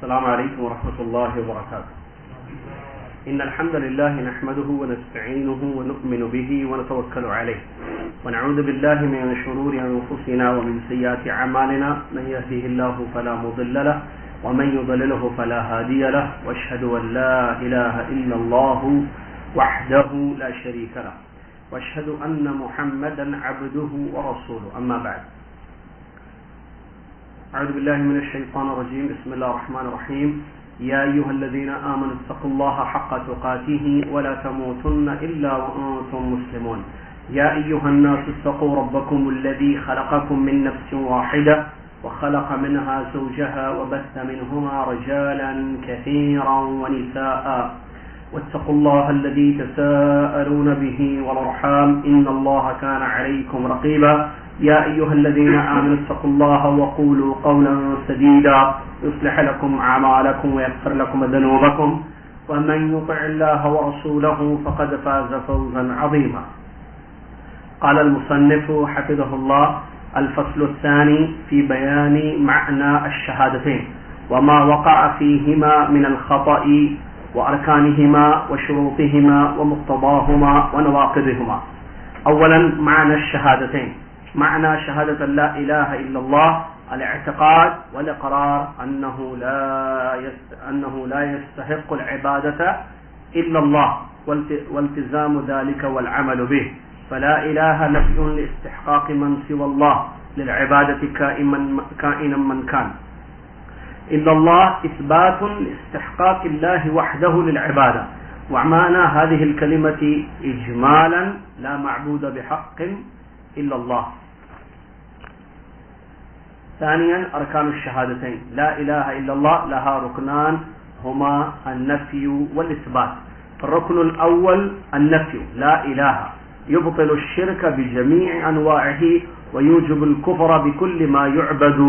السلام علیکم ورحمۃ اللہ وبرکاتہ. ان الحمد لله نحمده ونستعينه ونؤمن به ونتوكل عليه ونعوذ بالله من شرور انفسنا ومن سيئات اعمالنا من يهده الله فلا مضل له ومن يضلله فلا هادي له واشهد ان لا اله الا الله وحده لا شريك له واشهد ان محمدا عبده ورسوله. اما بعد. اعوذ بالله من الشيطان الرجيم. بسم الله الرحمن الرحيم. يا أيها الذين آمنوا اتقوا الله حق تقاته ولا تموتن إلا وأنتم مسلمون. يا أيها الناس اتقوا ربكم الذي خلقكم من نفس واحدة وخلق منها زوجها وبث منهما رجالا كثيرا ونساء واتقوا الله الذي تساءلون به والأرحام إن الله كان عليكم رقيبا. يا أيها الذين آمنوا اتقوا الله وقولوا قولا سديدا يصلح لكم أعمالكم ويغفر لكم ذنوبكم ومن يطع الله ورسوله فقد فاز فوزا عظيما. قال المصنف حفظه الله: الفصل الثاني في بيان معنى الشهادتين وما وقع فيهما من الخطأ وأركانهما وشروطهما ومقتضاهما ونواقضهما. أولا معنى الشهادتين. معنى شهادة لا إله إلا الله الاعتقاد والإقرار أنه لا يستحق العبادة إلا الله والتزام ذلك والعمل به. فلا إله نفي لاستحقاق من سوى الله للعبادة كائنا من كان. إلا الله إثبات لاستحقاق الله وحده للعبادة. ومعنى هذه الكلمة إجمالا لا معبود بحق إلا الله. ثانيا أركان الشهادتين. لا إله إلا الله لها ركنان هما النفي والإثبات. الركن الأول النفي. لا إله يبطل الشرك بجميع أنواعه ويوجب الكفر بكل ما يعبد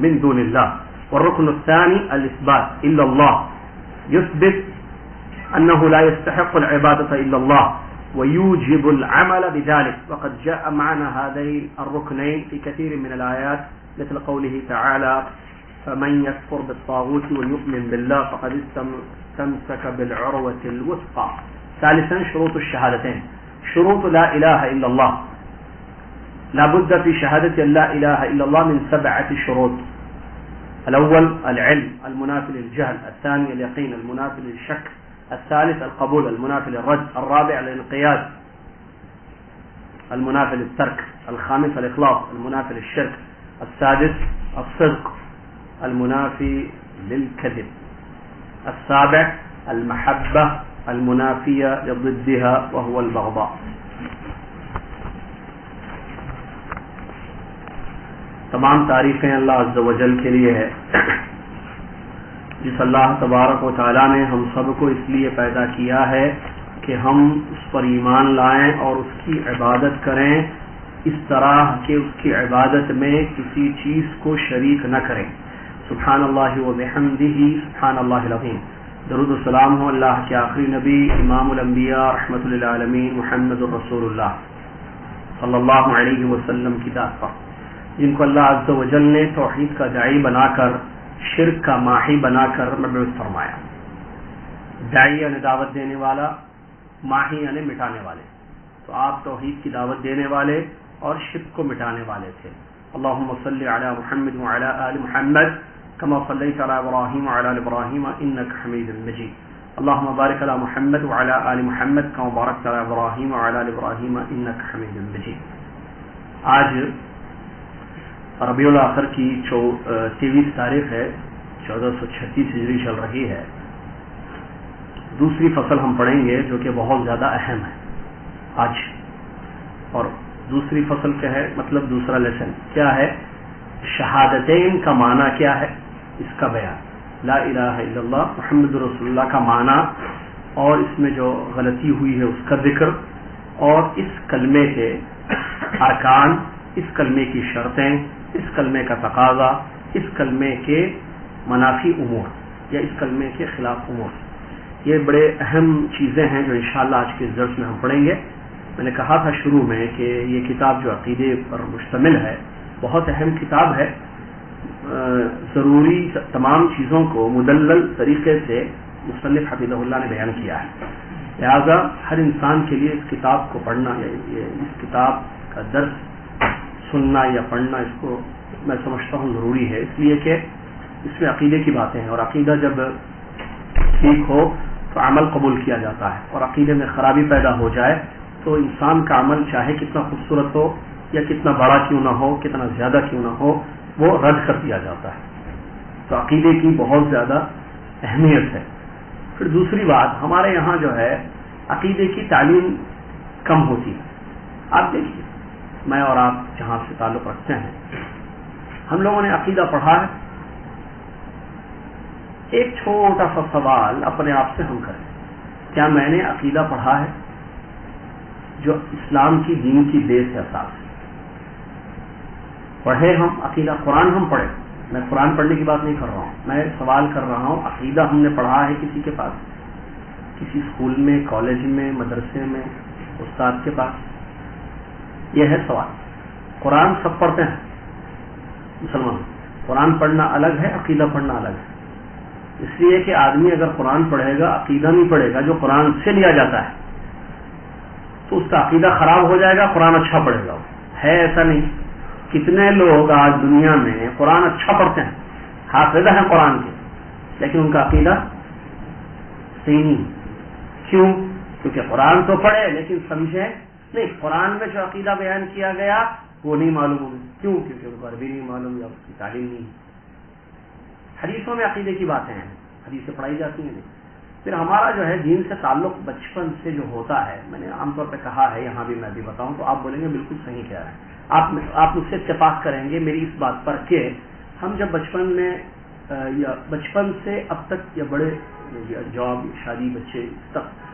من دون الله. والركن الثاني الإثبات. إلا الله يثبت أنه لا يستحق العبادة إلا الله ويوجب العمل بذلك. وقد جاء معنا هذين الركنين في كثير من الآيات مثل قوله تعالى: فمن يكفر بالطاغوت ويؤمن بالله فقد استمسك بالعروة الوثقى. ثالثا شروط الشهادتين. شروط لا إله إلا الله. لا بد في شهادة لا إله إلا الله من 7 شروط. الأول العلم المنافي للجهل. الثاني اليقين المنافي للشك. الثالث القبول المنافي للرد. الرابع الانقياد المنافي للترك. الخامس الإخلاص المنافي للشرك. السادس الصدق المنافي للكذب. السابع المحبة المنافية لضدها وهو البغضاء. تمام تعریفیں اللہ عز و جل کے لیے ہے جس اللہ تبارک و تعالیٰ نے ہم سب کو اس لیے پیدا کیا ہے کہ ہم اس پر ایمان لائیں اور اس کی عبادت کریں اس طرح کہ اس کی عبادت میں کسی چیز کو شریک نہ کریں. سبحان اللہ و بحمدہ سبحان اللہ العظیم. درود و سلام ہو اللہ کے آخری نبی امام الانبیاء رحمۃ للعالمین محمد الرسول اللہ صلی اللہ علیہ وسلم کی ذات پر، جن کو اللہ عز و جل نے توحید کا داعی بنا کر شرک کا ماحی بنا کر مبعوث فرمایا. داعی یعنی دعوت دینے والا، ماحی یعنی مٹانے والے. تو آپ توحید کی دعوت دینے والے اور شرک کو مٹانے والے تھے. اللہم صلی علی محمد وعلی آل محمد کما صلیت علی ابراہیم وعلی آل ابراہیم انک حمید مجید. اللہم بارک علی محمد وعلی آل محمد کما بارکت علی ابراہیم وعلی آل ابراہیم انک حمید مجید. آج ربیع الاخر کی 23 تاریخ ہے، 1436 ہجری چل رہی ہے. دوسری فصل ہم پڑھیں گے جو کہ بہت زیادہ اہم ہے آج. اور دوسری فصل کیا ہے، مطلب دوسرا لیسن کیا ہے؟ شہادتین کا معنی کیا ہے، اس کا بیان. لا الہ الا اللہ محمد رسول اللہ کا معنی اور اس میں جو غلطی ہوئی ہے اس کا ذکر، اور اس کلمے کے ارکان، اس کلمے کی شرطیں، اس کلمے کا تقاضا، اس کلمے کے منافی امور یا اس کلمے کے خلاف امور. یہ بڑے اہم چیزیں ہیں جو انشاءاللہ آج کے درس میں ہم پڑھیں گے. میں نے کہا تھا شروع میں کہ یہ کتاب جو عقیدے پر مشتمل ہے بہت اہم کتاب ہے. ضروری تمام چیزوں کو مدلل طریقے سے مصنف حفظہ اللہ نے بیان کیا ہے. لہذا ہر انسان کے لیے اس کتاب کو پڑھنا اس کتاب کا درس سننا یا پڑھنا اس کو میں سمجھتا ہوں ضروری ہے، اس لیے کہ اس میں عقیدے کی باتیں ہیں، اور عقیدہ جب ٹھیک ہو تو عمل قبول کیا جاتا ہے، اور عقیدے میں خرابی پیدا ہو جائے تو انسان کا عمل چاہے کتنا خوبصورت ہو یا کتنا بڑا کیوں نہ ہو، کتنا زیادہ کیوں نہ ہو، وہ رد کر دیا جاتا ہے. تو عقیدے کی بہت زیادہ اہمیت ہے. پھر دوسری بات، ہمارے یہاں جو ہے عقیدے کی تعلیم کم ہوتی ہے. آپ دیکھیے، میں اور آپ جہاں سے تعلق رکھتے ہیں، ہم لوگوں نے عقیدہ پڑھا ہے. ایک چھوٹا سا سوال اپنے آپ سے ہم کریں، کیا میں نے عقیدہ پڑھا ہے جو اسلام کی دین کی بیس ہے، اساس پڑھے ہم عقیدہ؟ قرآن ہم پڑھے، میں قرآن پڑھنے کی بات نہیں کر رہا ہوں، میں سوال کر رہا ہوں عقیدہ ہم نے پڑھا ہے کسی کے پاس، کسی اسکول میں، کالج میں، مدرسے میں، استاد کے پاس؟ یہ ہے سوال. قرآن سب پڑھتے ہیں مسلمان، قرآن پڑھنا الگ ہے، عقیدہ پڑھنا الگ ہے. اس لیے کہ آدمی اگر قرآن پڑھے گا، عقیدہ نہیں پڑھے گا جو قرآن سے لیا جاتا ہے، تو اس کا عقیدہ خراب ہو جائے گا، قرآن اچھا پڑھے گا. ہے ایسا نہیں؟ کتنے لوگ آج دنیا میں قرآن اچھا پڑھتے ہیں، حافظ ہیں قرآن کے، لیکن ان کا عقیدہ صحیح نہیں. کیوں؟ کیونکہ قرآن تو پڑھے لیکن سمجھے نہیں. قرآن میں جو عقیدہ بیان کیا گیا وہ نہیں معلوم ہوگا. کیوں؟ کیونکہ ان کو عربی نہیں معلوم یا اس کی تعلیم نہیں. حدیثوں میں عقیدے کی باتیں ہیں، حدیثیں پڑھائی جاتی ہیں نہیں. پھر ہمارا جو ہے دین سے تعلق بچپن سے جو ہوتا ہے، میں نے عام طور پہ کہا ہے، یہاں بھی میں بھی بتاؤں تو آپ بولیں گے بالکل صحیح کہہ رہے ہیں. آپ مجھ سے اتفاق کریں گے میری اس بات پر کہ ہم جب بچپن میں یا بچپن سے اب تک یا بڑے جاب، شادی، بچے،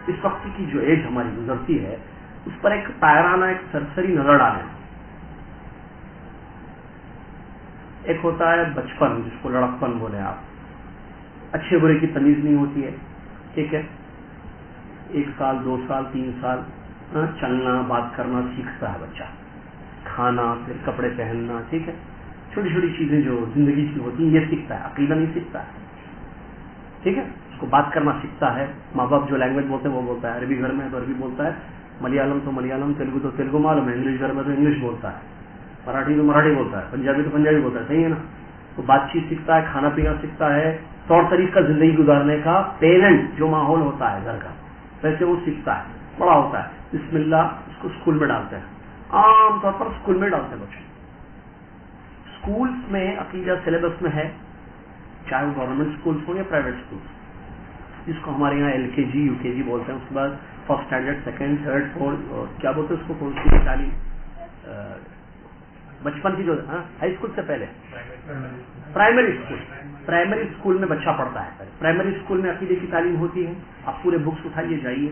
اس وقت کی جو ایج ہماری گزرتی ہے، اس پر ایک پائرانہ، ایک سرسری نظر ڈالیں. ایک ہوتا ہے بچپن، جس کو لڑکپن بولے آپ، اچھے برے کی تمیز نہیں ہوتی ہے، ٹھیک ہے. 1 سال 2 سال 3 سال چلنا، بات کرنا سیکھتا ہے بچہ، کھانا، پھر کپڑے پہننا، ٹھیک ہے. چھوٹی چھوٹی چیزیں جو زندگی کی ہوتی ہیں یہ سیکھتا ہے، عقیدہ نہیں سیکھتا ہے، ٹھیک ہے. اس کو بات کرنا سیکھتا ہے، ماں باپ جو لینگویج بولتے ہیں وہ بولتا ہے. عربی گھر میں ہے تو عربی بولتا ہے، ملیالم تو ملیالم، تیلگو تو تیلگو معلوم ہے، انگلش گھر میں تو انگلش بولتا ہے، مراٹھی تو مراٹھی بولتا ہے، پنجابی تو پنجابی بولتا ہے، صحیح ہے نا. تو بات چیت سیکھتا ہے، کھانا پینا سیکھتا ہے، طور طریقہ زندگی گزارنے کا، پیرنٹ جو ماحول ہوتا ہے گھر کا ویسے وہ سیکھتا ہے. بڑا ہوتا ہے، بسم اللہ، اس کو اسکول میں ڈالتے ہیں. عام طور پر اسکول میں ڈالتے ہیں بچے. اسکولس میں عقیدہ سلیبس میں ہے، چاہے وہ گورنمنٹ اسکولس ہوں یا پرائیویٹ اسکولس، جس کو ہمارے یہاں LKG UKG بولتے ہیں. اس کے بعد first standard, second, third, fourth, اور کیا بولتے ہیں اس کو، کون سی تعلیم، بچپن کی جو ہائی اسکول سے پہلے پرائمری اسکول. پرائمری اسکول میں بچہ پڑھتا ہے. پرائمری اسکول میں عقیدے کی تعلیم ہوتی ہے. آپ پورے بکس اٹھائیے جائیے،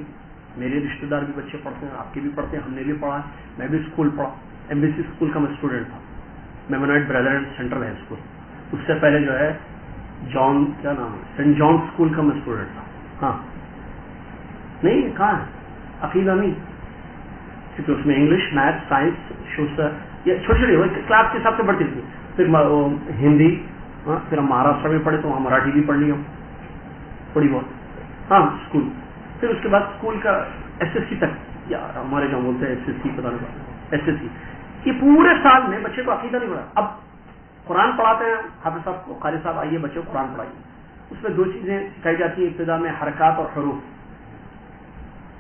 میرے رشتے دار بھی بچے پڑھتے ہیں، آپ کے بھی پڑھتے ہیں، ہم نے بھی پڑھا، میں بھی اسکول پڑھا. MBC اسکول کا میں اسٹوڈنٹ تھا، میمونائٹ بردرہڈ سینٹرل ہائی اسکول. اس سے پہلے جو ہے جان، کیا نام ہے، سینٹ جان اسکول کا میں اسٹوڈنٹ تھا. ہاں نہیں، کہاں ہے عقیدہ نہیں، کیونکہ اس میں انگلش، میتھ، سائنس، سوشل، یہ چھوٹی چھوٹی کلاس کے حساب سے بڑھتی تھی. پھر ہندی، پھر ہم مہاراشٹر میں پڑھے تو وہاں مراٹھی بھی پڑھ لی ہم تھوڑی بہت. ہاں اسکول. پھر اس کے بعد اسکول کا SSC تک، یا ہمارے جہاں بولتے ہیں SSC، پتا نہیں SSC. یہ پورے سال میں بچے کو عقیدہ نہیں پڑھا. اب قرآن پڑھاتے ہیں حافظ صاحب کو، قاری صاحب آئیے بچے کو قرآن پڑھائیے. اس میں 2 چیزیں سکھائی جاتی ہیں ابتدا میں، حرکات اور حروف.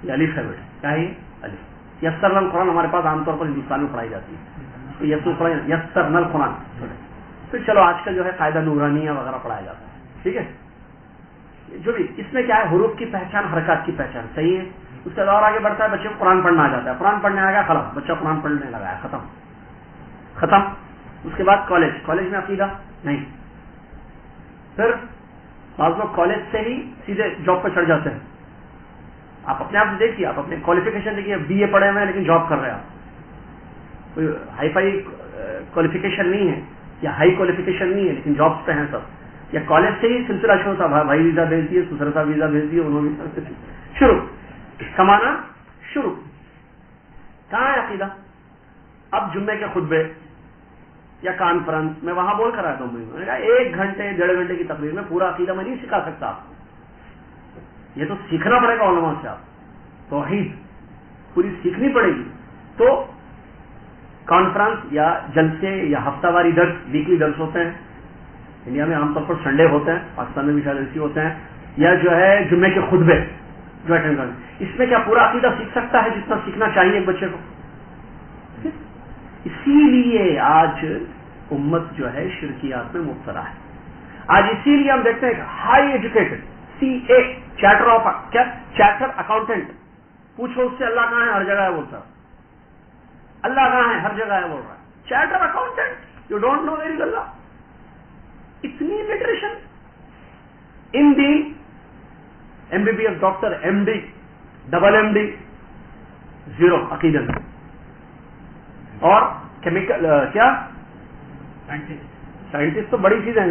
یہ الف ہے بیٹا، کیا ہے یہ الف. یسرنا القرآن ہمارے پاس عام طور پر ہندوستان میں پڑھائی جاتی ہے، یسرنا القرآن. پھر چلو آج کل جو ہے قاعدہ نورانیہ وغیرہ پڑھایا جاتا ہے، ٹھیک ہے. جو بھی اس میں کیا ہے، حروف کی پہچان، حرکات کی پہچان، صحیح ہے. اس کے اور آگے بڑھتا ہے، بچے کو قرآن پڑھنا آ جاتا ہے. قرآن پڑھنے آ گیا، خلاص بچہ قرآن پڑھنے لگا ہے، ختم. اس کے بعد کالج میں عقیدہ نہیں. پھر بعض لوگ کالج سے ہی سیدھے جاب پہ چڑھ جاتے ہیں. آپ اپنے آپ سے دیکھیے، آپ اپنے کوالیفیکیشن دیکھیے، BA پڑھے ہوئے ہیں لیکن جاب کر رہے ہیں آپ. کوئی ہائی فائی کوالیفیکیشن نہیں ہے یا ہائی کوالیفیکیشن نہیں ہے لیکن جابس پہ ہیں سب. یا کالج سے ہی سلسلہ شروع ہوتا، بھائی ویزا بھیج دیے، دوسرا صاحب ویزا بھیج دیے، انہوں نے شروع کمانا شروع. کہاں ہے عقیدہ؟ اب جمعے کے خطبے، یا کانفرنس میں وہاں بول کر آیا ہوں. میں نے کہا 1 گھنٹے 1.5 گھنٹے کی تقریر میں پورا عقیدہ میں نہیں سکھا سکتا آپ کو. یہ تو سیکھنا پڑے گا علماء سے. آپ توحید پوری سیکھنی پڑے گی. تو کانفرنس یا جلسے یا ہفتہ واری درس، ویکلی درس ہوتے ہیں. انڈیا میں عام طور پر سنڈے ہوتے ہیں، پاکستان میں بھی شاید ایسے ہوتے ہیں. یا جو ہے جمعے کے خطبے جو اٹینڈ کریں. اس میں کیا پورا عقیدہ سیکھ سکتا ہے جتنا سیکھنا چاہیے ایک بچے کو؟ اسی لیے آج امت جو ہے شرکیات میں مبتلا ہے. آج اسی لیے ہم دیکھتے ہیں کہ high educated CA charter accountant, پوچھو اس سے اللہ کہاں ہے؟ ہر جگہ ہے بولتا. اللہ کہاں ہے؟ ہر جگہ ہے بول رہا ہے. Charter accountant, you don't know very اللہ. اتنی لٹریشن in the MBBS doctor MD double MD zero عقیدہ میں. اور کیمیکل کیا سائنٹسٹ تو بڑی چیز ہے.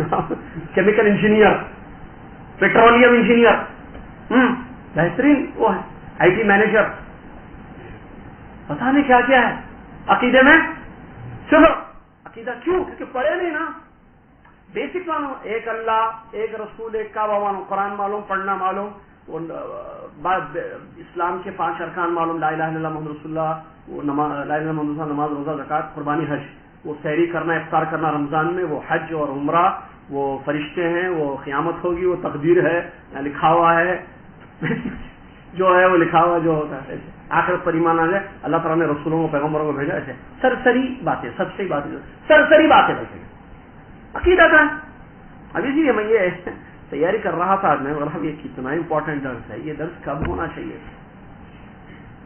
کیمیکل انجینئر، پیٹرولیم انجینئر، بہترین وہ ہے. IT مینیجر، پتا نہیں کیا کیا ہے عقیدے میں. چلو عقیدہ کیوں؟ کیونکہ پڑھے نہیں نا. بیسک معلوم، ایک اللہ، ایک رسول، ایک کعبہ معلوم، قرآن معلوم، پڑھنا معلوم، اسلام کے 5 ارکان معلوم، لا الہ الا اللہ محمد رسول اللہ، وہ نماز، لا الہ الا اللہ محمد رسول اللہ، نماز، روزہ، زکوٰۃ، قربانی، حج. وہ سحری کرنا، افطار کرنا رمضان میں، وہ حج اور عمرہ، وہ فرشتے ہیں، وہ قیامت ہوگی، وہ تقدیر ہے، لکھا ہوا ہے جو ہے وہ لکھا ہوا جو ہوتا ہے. آخرت پر ایمان آ جائے، اللہ تعالیٰ نے رسولوں کو، پیغمبروں کو بھیجا. ایسے سرسری باتیں، سب سے باتیں سرسری باتیں بچیں. عقیدہ کا اب اسی لیے میں یہ تیاری کر رہا تھا. میں بولا یہ کتنا امپورٹنٹ درس ہے. یہ درس کب ہونا چاہیے؟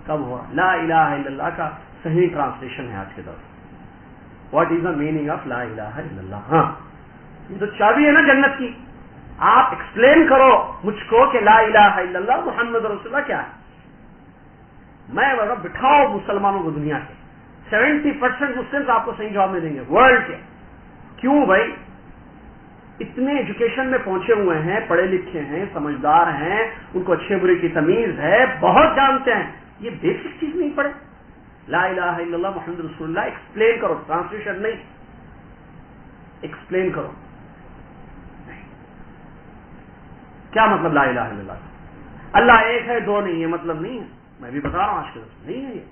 کب ہوا؟ لا الہ الا اللہ کا صحیح ٹرانسلیشن ہے آج کے درس. What is the meaning of لا الہ الا اللہ. ہاں یہ تو چابی ہے نا جنت کی. آپ ایکسپلین کرو مجھ کو کہ لا الہ الا اللہ محمد رسول اللہ کیا ہے. میں بولا بٹھاؤ مسلمانوں کو دنیا کے 70% مسلم آپ کو صحیح جواب میں دیں گے ورلڈ کے. کیوں بھائی؟ اتنے ایجوکیشن میں پہنچے ہوئے ہیں، پڑھے لکھے ہیں، سمجھدار ہیں، ان کو اچھے برے کی تمیز ہے، بہت جانتے ہیں. یہ بیسک چیز نہیں پڑھے. لا الہ الا اللہ محمد رسول اللہ ایکسپلین کرو، ٹرانسلیشن نہیں، ایکسپلین کرو. کیا مطلب لا الہ الا اللہ؟ اللہ ایک ہے، دو نہیں، یہ مطلب نہیں ہے. میں بھی بتا رہا ہوں آج کے دن نہیں ہے. یہ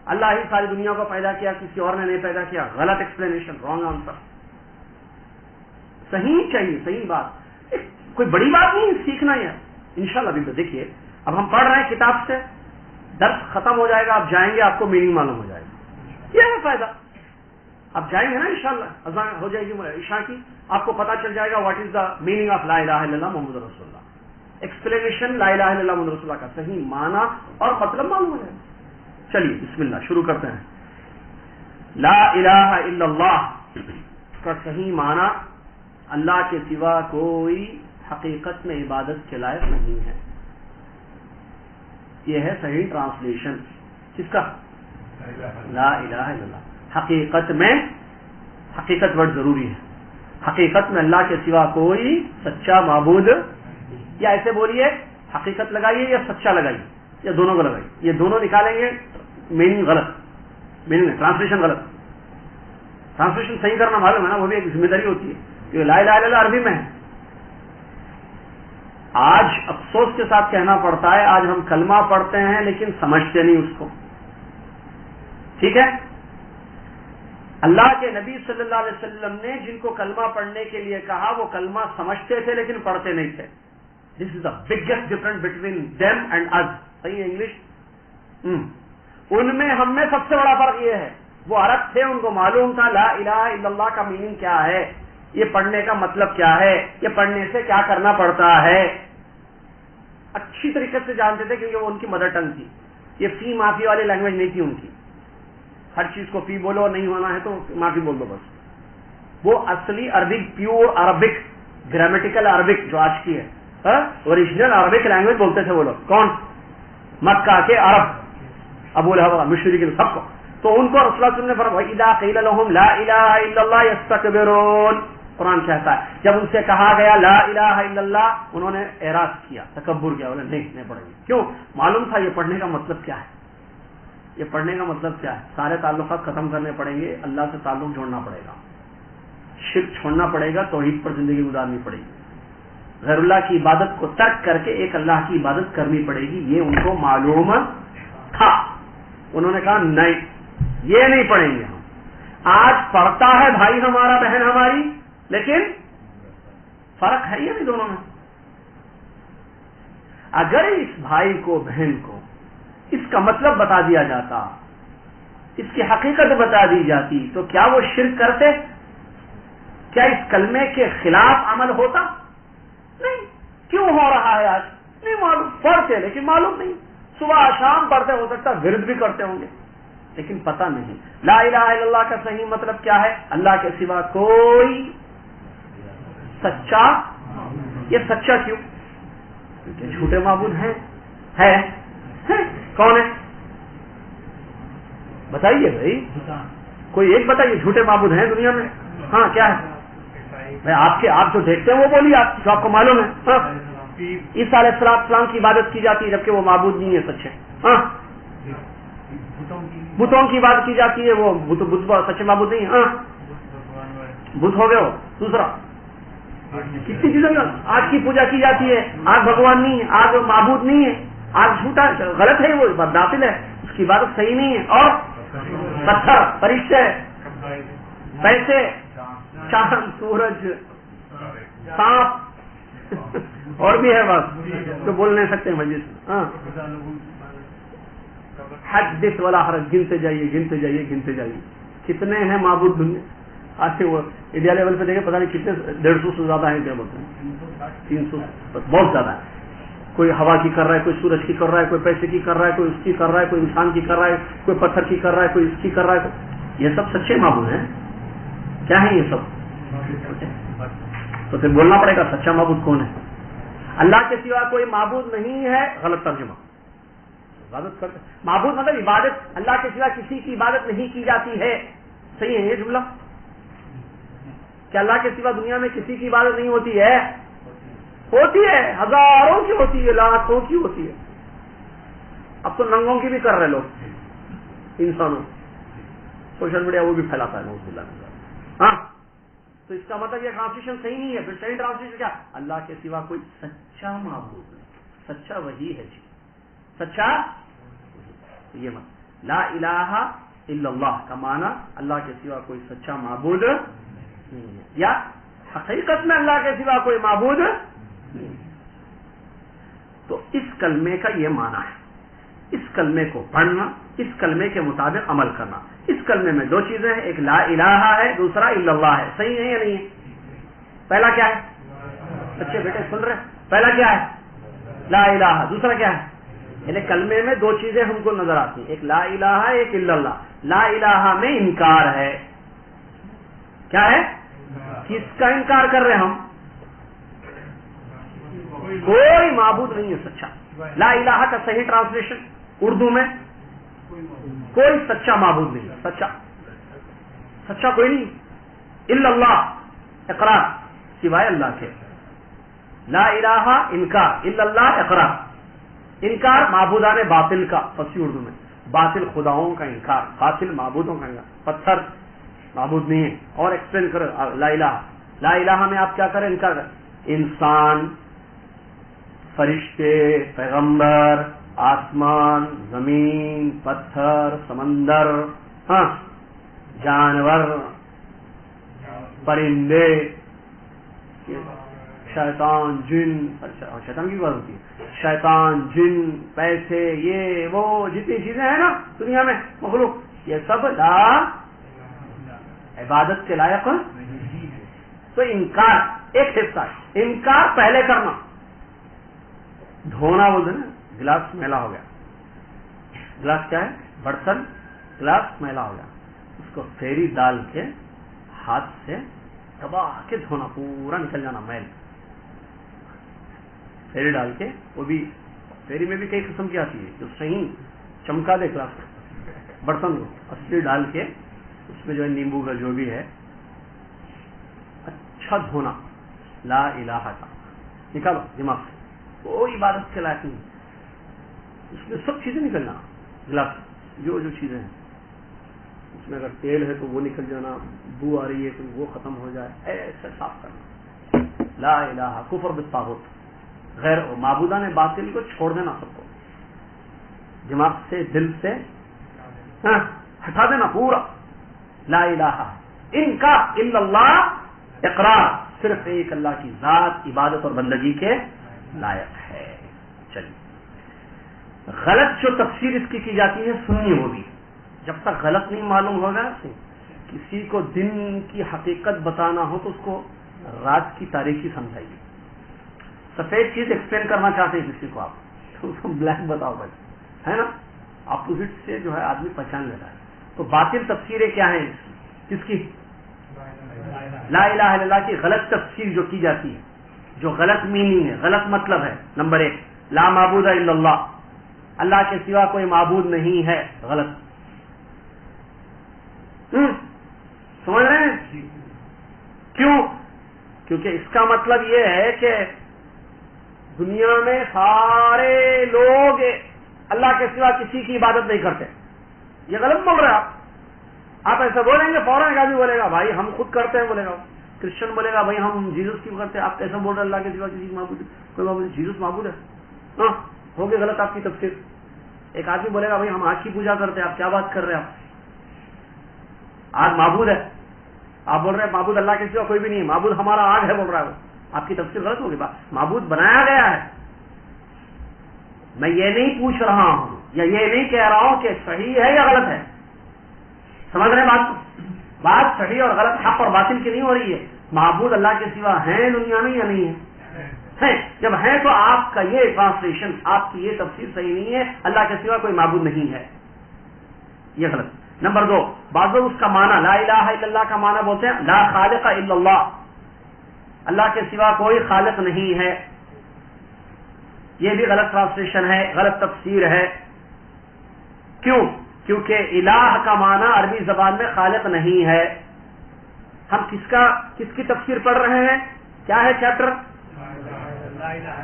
اللہ ہی ساری دنیا کو پیدا کیا، کسی اور نے نہیں پیدا کیا. غلط ایکسپلینیشن، رانگ آنسر. صحیح چاہیے، صحیح بات. کوئی بڑی بات نہیں سیکھنا. ہے انشاءاللہ. ابھی تو دیکھیے اب ہم پڑھ رہے ہیں کتاب سے، درس ختم ہو جائے گا، آپ جائیں گے آپ کو میننگ معلوم ہو جائے گا. کیا ہے فائدہ؟ آپ جائیں گے نا انشاءاللہ، اذان ہو جائے گی عشاء کی، آپ کو پتا چل جائے گا what is the meaning of لا الہ الا اللہ محمد رسول اللہ. ایکسپلینیشن لا الہ الا اللہ محمد رسول اللہ کا صحیح معنی اور مطلب معلوم ہو جائے گا. چلیے بسم اللہ شروع کرتے ہیں. لا الہ الا اللہ کا صحیح معنی اللہ کے سوا کوئی حقیقت میں عبادت کے لائق نہیں ہے. یہ ہے صحیح ٹرانسلیشن کس کا؟ لا الہ الا اللہ. حقیقت میں، حقیقت ورڈ ضروری ہے. حقیقت میں اللہ کے سوا کوئی سچا معبود، یا ایسے بولیے حقیقت لگائیے یا سچا لگائیے یا دونوں کو لگائیے. یہ دونوں نکالیں گے میننگ غلط، میننگ ٹرانسلیشن غلط. ٹرانسلیشن صحیح کرنا معلوم ہے نا، وہ بھی ایک ذمہ داری ہوتی ہے. کہ لا الہ الا اللہ عربی میں ہے. آج افسوس کے ساتھ کہنا پڑتا ہے، آج ہم کلمہ پڑھتے ہیں لیکن سمجھتے نہیں اس کو. ٹھیک ہے؟ اللہ کے نبی صلی اللہ علیہ وسلم نے جن کو کلمہ پڑھنے کے لیے کہا وہ کلمہ سمجھتے تھے لیکن پڑھتے نہیں تھے. This is the biggest difference between them and us. صحیح انگلش. ان میں ہم میں سب سے بڑا فرق یہ ہے، وہ عرب تھے، ان کو معلوم تھا لا الہ الا اللہ کا میننگ کیا ہے، یہ پڑھنے کا مطلب کیا ہے، یہ پڑھنے سے کیا کرنا پڑتا ہے. اچھی طریقے سے جانتے تھے کیونکہ وہ ان کی مدر ٹنگ تھی. یہ فی مافی والی لینگویج نہیں تھی ان کی. ہر چیز کو فی بولو، نہیں ہونا ہے تو معافی بول دو بس. وہ اصلی Arabic, pure Arabic, grammatical Arabic جو آج کی ہے، اوریجنل عربک لینگویج بولتے تھے وہ لوگ. کون؟ مکہ کے عرب، ابو لہب، مشرکین، سب کو. تو ان کو رسول اللہ صلی اللہ علیہ وسلم نے فرمایا اذا قیل لهم لا الہ الا اللہ یستکبرون. قرآن کہتا ہے جب ان سے کہا گیا لا الہ الا اللہ، انہوں نے اعراض کیا، تکبر کیا، بولے نہیں پڑھیں گے. کیوں؟ معلوم تھا یہ پڑھنے کا مطلب کیا ہے. یہ پڑھنے کا مطلب کیا ہے؟ سارے تعلقات ختم کرنے پڑیں گے، اللہ سے تعلق جوڑنا پڑے گا. شرک چھوڑنا پڑے گا، توحید پر زندگی گزارنی پڑے گی، غیر اللہ کی عبادت کو ترک کر کے ایک اللہ کی عبادت کرنی پڑے گی. یہ ان کو معلوم تھا. انہوں نے کہا نہیں، یہ نہیں پڑھیں گے ہم. آج پڑھتا ہے بھائی ہمارا، بہن ہماری، لیکن فرق ہے یہ نہیں دونوں میں. اگر اس بھائی کو بہن کو اس کا مطلب بتا دیا جاتا، اس کی حقیقت بتا دی جاتی، تو کیا وہ شرک کرتے؟ کیا اس کلمے کے خلاف عمل ہوتا؟ نہیں. کیوں ہو رہا ہے آج؟ نہیں معلوم. پڑھتے لیکن معلوم نہیں. صبح شام پڑھتے، ہو سکتا ورد بھی کرتے ہوں گے، لیکن پتہ نہیں. لا الہ الا اللہ کا صحیح مطلب کیا ہے؟ اللہ کے سوا کوئی سچا. یہ سچا کیوں؟ کیونکہ جھوٹے معبود ہیں. کون ہے؟ بتائیے بھائی، کوئی ایک بتائیے. جھوٹے معبود ہیں دنیا میں؟ ہاں کیا ہے؟ آپ جو دیکھتے ہیں وہ بولیے، جو آپ کو معلوم ہے. عیسیٰ علیہ السلام کی عبادت کی جاتی ہے جبکہ وہ معبود نہیں ہے سچے. بتوں کی عبادت کی جاتی ہے، وہ بت سچے معبود نہیں ہے. بت ہو گئے. دوسرا کتنی چیزیں آگ کی پوجا کی جاتی ہے، آگ بھگوان نہیں ہے، آگ معبود نہیں ہے، آگ جھوٹا غلط ہے، وہ باطل ہے، اس کی عبادت صحیح نہیں ہے. اور پتھر، فرشتے، پیسے، چاند، سورج، سانپ اور بھی ہے بس جو بول نہیں سکتے مجلس. حدث ولا حرج. گنتے جائیے گنتے جائیے گنتے جائیے. کتنے ہیں معبود دنیا؟ آج سے وہ انڈیا لیول پہ دیکھیں، پتہ نہیں کتنے، 150 سے زیادہ ہیں. کیا بولتے ہیں 300، بہت زیادہ ہے. کوئی ہوا کی کر رہا ہے، کوئی سورج کی کر رہا ہے، کوئی پیسے کی کر رہا ہے، کوئی اس کی کر رہا ہے، کوئی انسان کی کر رہا ہے، کوئی پتھر کی کر رہا ہے، کوئی اس کی کر رہا ہے. یہ سب سچے معبود ہیں. کیا ہے یہ سب؟ تو پھر بولنا پڑے گا سچا معبود کون ہے. اللہ کے سوا کوئی معبود نہیں ہے، غلط ترجمہ. عبادت کرتے، معبود مطلب عبادت، اللہ کے سوا کسی کی عبادت نہیں کی جاتی ہے. صحیح ہے یہ جملہ؟ کہ اللہ کے سوا دنیا میں کسی کی عبادت نہیں ہوتی ہے؟ ہوتی ہے، ہزاروں کی ہوتی ہے، لاکھوں کی ہوتی ہے. اب تو ننگوں کی بھی کر رہے لوگ، انسانوں. سوشل میڈیا وہ بھی پھیلاتا ہے. ہاں، تو اس کا مطلب یہ ٹرانسلیشن صحیح نہیں ہے. پھر صحیح ٹرانسلیشن کیا؟ اللہ کے سوا کوئی سچا معبود نہیں. سچا وہی ہے جی، سچا یہ مطلب. لا الہ الا اللہ کا معنی اللہ کے سوا کوئی سچا معبود نہیں ہے، یا حقیقت میں اللہ کے سوا کوئی معبود نہیں. تو اس کلمے کا یہ معنی ہے. اس کلمے کو پڑھنا، اس کلمے کے مطابق عمل کرنا. اس کلمے میں دو چیزیں ہیں، ایک لا الہ ہے، دوسرا الا اللہ ہے. صحیح ہے یا نہیں ہے؟ پہلا کیا ہے؟ بچے بیٹے سن رہے ہیں؟ پہلا کیا ہے؟ لا الہ. دوسرا کیا ہے؟ یعنی کلمے میں دو چیزیں ہم کو نظر آتی ہیں، ایک لا الہ ہے، ایک الا اللہ. لا الہ میں انکار ہے. کیا ہے؟ کس کا انکار کر رہے ہیں ہم؟ کوئی معبود نہیں ہے سچا. لا الہ کا صحیح ٹرانسلیشن اردو میں کوئی سچا معبود نہیں. سچا کوئی نہیں. الا اللہ اقرار، سوائے اللہ کے. لا الہ انکار، الا اللہ اقرار. انکار معبودان باطل کا، فصیح اردو میں باطل خداؤں کا انکار، باطل معبودوں کا انکار. پتھر معبود نہیں ہے. اور ایکسپلین کرو لا الہ. لا الہ میں آپ کیا کریں؟ انکار کریں. انسان، فرشتے، پیغمبر، آسمان، زمین، پتھر، سمندر، جانور، پرندے، شیطان، جن. شیطان کی بات ہوتی ہے. شیطان، جن، پیسے، یہ وہ جتنی چیزیں ہیں نا دنیا میں مخلوق، یہ سب لا عبادت کے لائق. تو انکار ایک حصہ ہے. انکار پہلے کرنا. دھونا بولتے نا، گلاس میلا ہو گیا. گلاس کیا ہے؟ برتن. گلاس میلا ہو گیا، اس کو پھیری ڈال کے ہاتھ سے دبا کے دھونا، پورا نکل جانا میل. پھیری ڈال کے، وہ بھی پھیری میں بھی کئی قسم کی آتی ہے جو صحیح چمکا دے گلاس برتن کو. اصلی ڈال کے اس میں جو ہے نیمبو کا جو بھی ہے اچھا دھونا. لا الہ کا نکالو دماغ سے، کوئی عبادت کے لائق نہیں. اس میں سب چیزیں نکلنا، گلاس جو چیزیں ہیں اس میں اگر تیل ہے تو وہ نکل جانا، بو آ رہی ہے تو وہ ختم ہو جائے، ایسے صاف کرنا. لا الہ کفر بالطاغوت، غیر معبودان باطل کو چھوڑ دینا، سب کو دماغ سے دل سے ہٹا دینا پورا. لا الہ ان کا الا اللہ، اقرار صرف ایک اللہ کی ذات عبادت اور بندگی کے لائق ہے. چلیے، غلط جو تفسیر اس کی جاتی ہے سنی ہوگی. جب تک غلط نہیں معلوم ہوگا، کسی کو دن کی حقیقت بتانا ہو تو اس کو رات کی تاریکی سمجھائیے. سفید چیز ایکسپلین کرنا چاہتے ہیں کسی کو آپ، تو اس کو بلیک بتاؤ بھائی، ہے نا. اپوزٹ سے جو ہے آدمی پہچان لیتا ہے. تو باطل تفسیریں کیا ہیں کس کی؟ لا الہ الا اللہ کی غلط تفسیر جو کی جاتی ہے، جو غلط میننگ ہے، غلط مطلب ہے. نمبر 1، لا معبود الا اللہ، اللہ کے سوا کوئی معبود نہیں ہے، غلط. سمجھ رہے ہیں؟ کیوں؟ کیونکہ اس کا مطلب یہ ہے کہ دنیا میں سارے لوگ اللہ کے سوا کسی کی عبادت نہیں کرتے. یہ غلط بول رہے آپ ایسا بولیں گے فوراً ایک آدمی بولے گا بھائی ہم خود کرتے ہیں، بولے گا کرسچن بولے گا بھائی ہم جیسس کی کرتے ہیں. آپ کیسا بول رہے اللہ کے سوا کسی کی معبود کوئی معبود؟ جیسس معبود ہے. ہاں ہوگی غلط آپ کی تفسیر. ایک آدمی بولے گا بھائی ہم آگ کی پوجا کرتے ہیں، آپ کیا بات کر رہے ہیں؟ آپ آگ معبود ہے، آپ بول رہے ہیں معبود اللہ کے سوا کوئی بھی نہیں ہے، معبود ہمارا آگ ہے بول رہا ہے. آپ کی تفسیر غلط ہوگی. معبود بنایا گیا ہے. میں یہ نہیں پوچھ رہا ہوں یا یہ نہیں کہہ رہا ہوں کہ صحیح ہے یا غلط ہے. سمجھ رہے ہیں بات صحیح اور غلط، حق اور باطل کی نہیں ہو رہی ہے. معبود اللہ کے سوا ہیں دنیا میں یا نہیں ہے؟ جب ہیں تو آپ کا یہ ٹرانسلیشن، آپ کی یہ تفسیر صحیح نہیں ہے. اللہ کے سوا کوئی معبود نہیں ہے، یہ غلط. نمبر 2، بعض لوگ اس کا معنی لا الہ الا اللہ کا معنی بولتے ہیں لا خالق الا اللہ، اللہ کے سوا کوئی خالق نہیں ہے. یہ بھی غلط ٹرانسلیشن ہے، غلط تفسیر ہے. کیوں؟ کیونکہ الہ کا معنی عربی زبان میں خالق نہیں ہے. ہم کس کی تفسیر پڑھ رہے ہیں؟ کیا ہے چیپٹر؟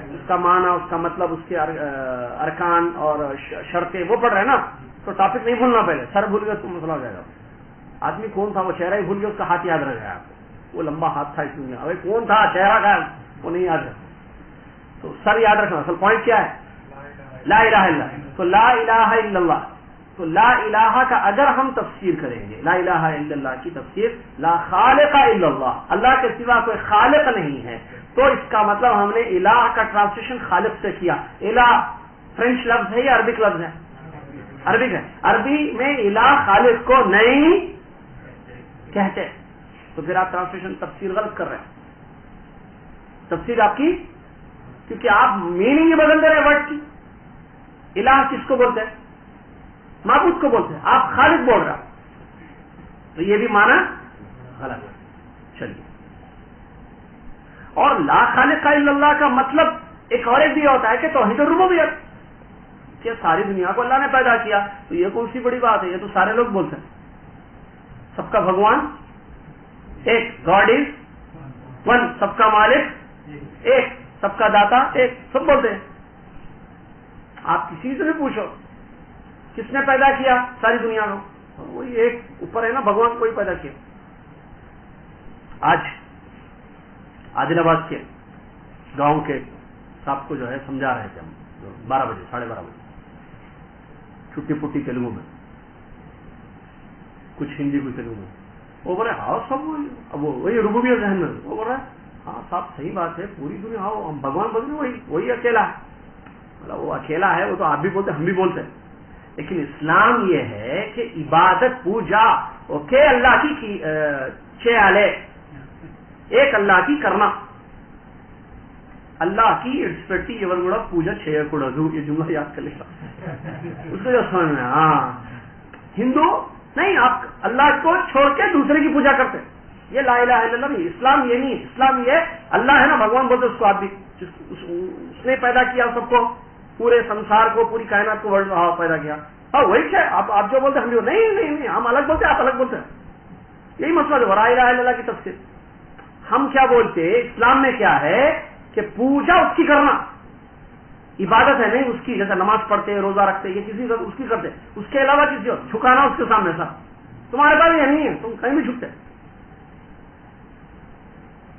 اس کا معنی، اس کا مطلب، اس کے ارکان اور شرطیں وہ پڑھ رہے ہیں نا. تو ٹاپک نہیں بھولنا، پہلے سر بھول گیا تو مسئلہ ہو جائے گا. آدمی کون تھا وہ چہرہ ہی بھول گیا، اس کا ہاتھ یاد رہ گیا آپ کو. وہ لمبا ہاتھ تھا اس دنیا، ابھی کون تھا چہرہ کا وہ نہیں یاد رہتا. تو سر یاد رکھنا. اصل پوائنٹ کیا ہے؟ لا الہ الا اللہ. تو لا الہ الا اللہ، تو لا الہ کا اگر ہم تفسیر کریں گے، لا الہ الا اللہ کی تفسیر لا خالق الا اللہ، اللہ کے سوا کوئی خالق نہیں ہے، تو اس کا مطلب ہم نے الہ کا ٹرانسلیشن خالق سے کیا. الہ فرینچ لفظ ہے یا عربک لفظ ہے؟ عربک ہے. عربی میں الہ خالق کو نہیں کہتے، تو پھر آپ ٹرانسلیشن تفسیر غلط کر رہے ہیں. تفسیر آپ کی، کیونکہ آپ میننگ ہی بدل دے رہے ہیں ورڈ کی. الہ کس کو بولتے ہیں؟ معبود کو بولتے ہیں. آپ خالق بول رہا، تو یہ بھی معنی غلط ہے. چلیے، اور لا خالق الا اللہ کا مطلب ایک اور بھی ہوتا ہے کہ توحید الربوبیت، کہ ساری دنیا کو اللہ نے پیدا کیا. تو یہ کون سی بڑی بات ہے؟ یہ تو سارے لوگ بولتے ہیں. سب کا بھگوان ایک، گاڈ از ون، سب کا مالک ایک، سب کا داتا ایک، سب بولتے ہیں. آپ کسی سے بھی پوچھو کس نے پیدا کیا ساری دنیا کو، وہی ایک اوپر ہے نا، بھگوان کوئی پیدا کیا. آج عادل آباد کے گاؤں کے صاحب کو جو ہے سمجھا رہے تھے ہم 12 بجے 12:30 بجے چھٹی پٹی تیلگو میں، کچھ ہندی کچھ تیلگو میں. وہ بولے ہاں سب وہی ربوبیت ذہن میں. وہ بول رہا ہے ہاں صاحب صحیح بات ہے، پوری دنیا ہاں بھگوان بولتے وہی اکیلا ہے. مطلب وہ اکیلا ہے، وہ تو آپ بھی بولتے ہم بھی بولتے ہیں. لیکن اسلام یہ ہے کہ عبادت پوجا اوکے اللہ کی چالے ایک اللہ کی کرنا. اللہ کی اڑسپٹی یہ پوجا چیڑو، یہ جملہ یاد کر لیتا اس کو جو سمجھ میں. ہاں ہندو نہیں، آپ اللہ کو چھوڑ کے دوسرے کی پوجا کرتے. یہ لا الہ الا اللہ نہیں. اسلام یہ نہیں ہے. اسلام یہ اللہ ہے نا، بھگوان بولتے اس کو. آپ بھی اس نے پیدا کیا سب کو، پورے سنسار کو، پوری کائنات کو پیدا کیا. ہاں وہی کیا آپ جو بولتے ہیں ہم نہیں، ہم الگ بولتے ہیں، آپ الگ بولتے ہیں. یہی مسئلہ جو لا الہ الا اللہ کی تفسیر. ہم کیا بولتے ہیں اسلام میں کیا ہے کہ پوجا اس کی کرنا عبادت ہے، نہیں اس کی. جیسے نماز پڑھتے، روزہ رکھتے، یہ کسی اس کی کرتے، اس کے علاوہ کسی اور جھکانا اس کے سامنے سر. تمہارے پاس یہ نہیں ہے، تم کہیں بھی جھکتے،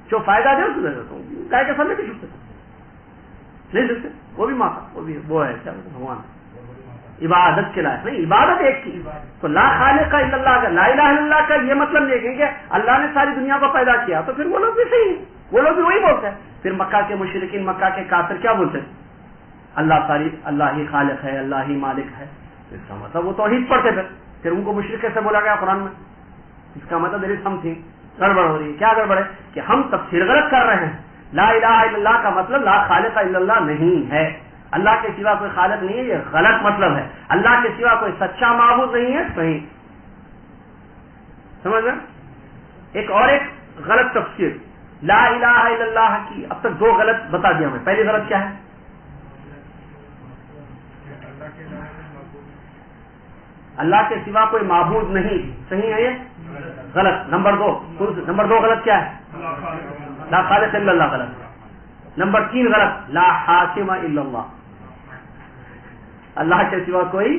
جو فائدہ دے اس کو دے دیتا ہوں، گائے کے سامنے بھی جھکتے نہیں جھکتے، وہ بھی ماتا، وہ ہے کیا بھگوان، عبادت کے لائق نہیں، عبادت ایک کی تو لا خالق الا اللہ کا، لا الہ الا اللہ کا یہ مطلب نہیں کہ اللہ نے ساری دنیا کو پیدا کیا، تو پھر وہ لوگ بھی صحیح ہیں، وہ لوگ بھی وہی بولتے ہیں. پھر مکہ کے مشرکین، مکہ کے کافر کیا بولتے ہیں؟ اللہ ہی خالق ہے، اللہ ہی مالک ہے، اس کا مطلب وہ توحید پڑھتے پھر ان کو مشرک کیسے بولا گیا قرآن میں؟ اس کا مطلب دیر سم تھنگ گڑبڑ ہو رہی ہے. کیا گڑبڑ ہے؟ کہ ہم تفسیر غلط کر رہے ہیں. لا الہ الا اللہ کا مطلب لا خالق الا اللہ نہیں ہے، اللہ کے سوا کوئی خالق نہیں ہے، یہ غلط مطلب ہے. اللہ کے سوا کوئی سچا معبود نہیں ہے، صحیح سمجھ گئے؟ ایک غلط تفسیر لا الہ الا اللہ کی اب تک 2 غلط بتا دیا میں. پہلی غلط کیا ہے؟ اللہ کے سوا کوئی معبود نہیں، صحیح ہے یہ غلط. نمبر 2 غلط کیا ہے؟ لا خالق الا اللہ غلط. نمبر 3 غلط لا حاکم الا اللہ، اللہ کے سوا کوئی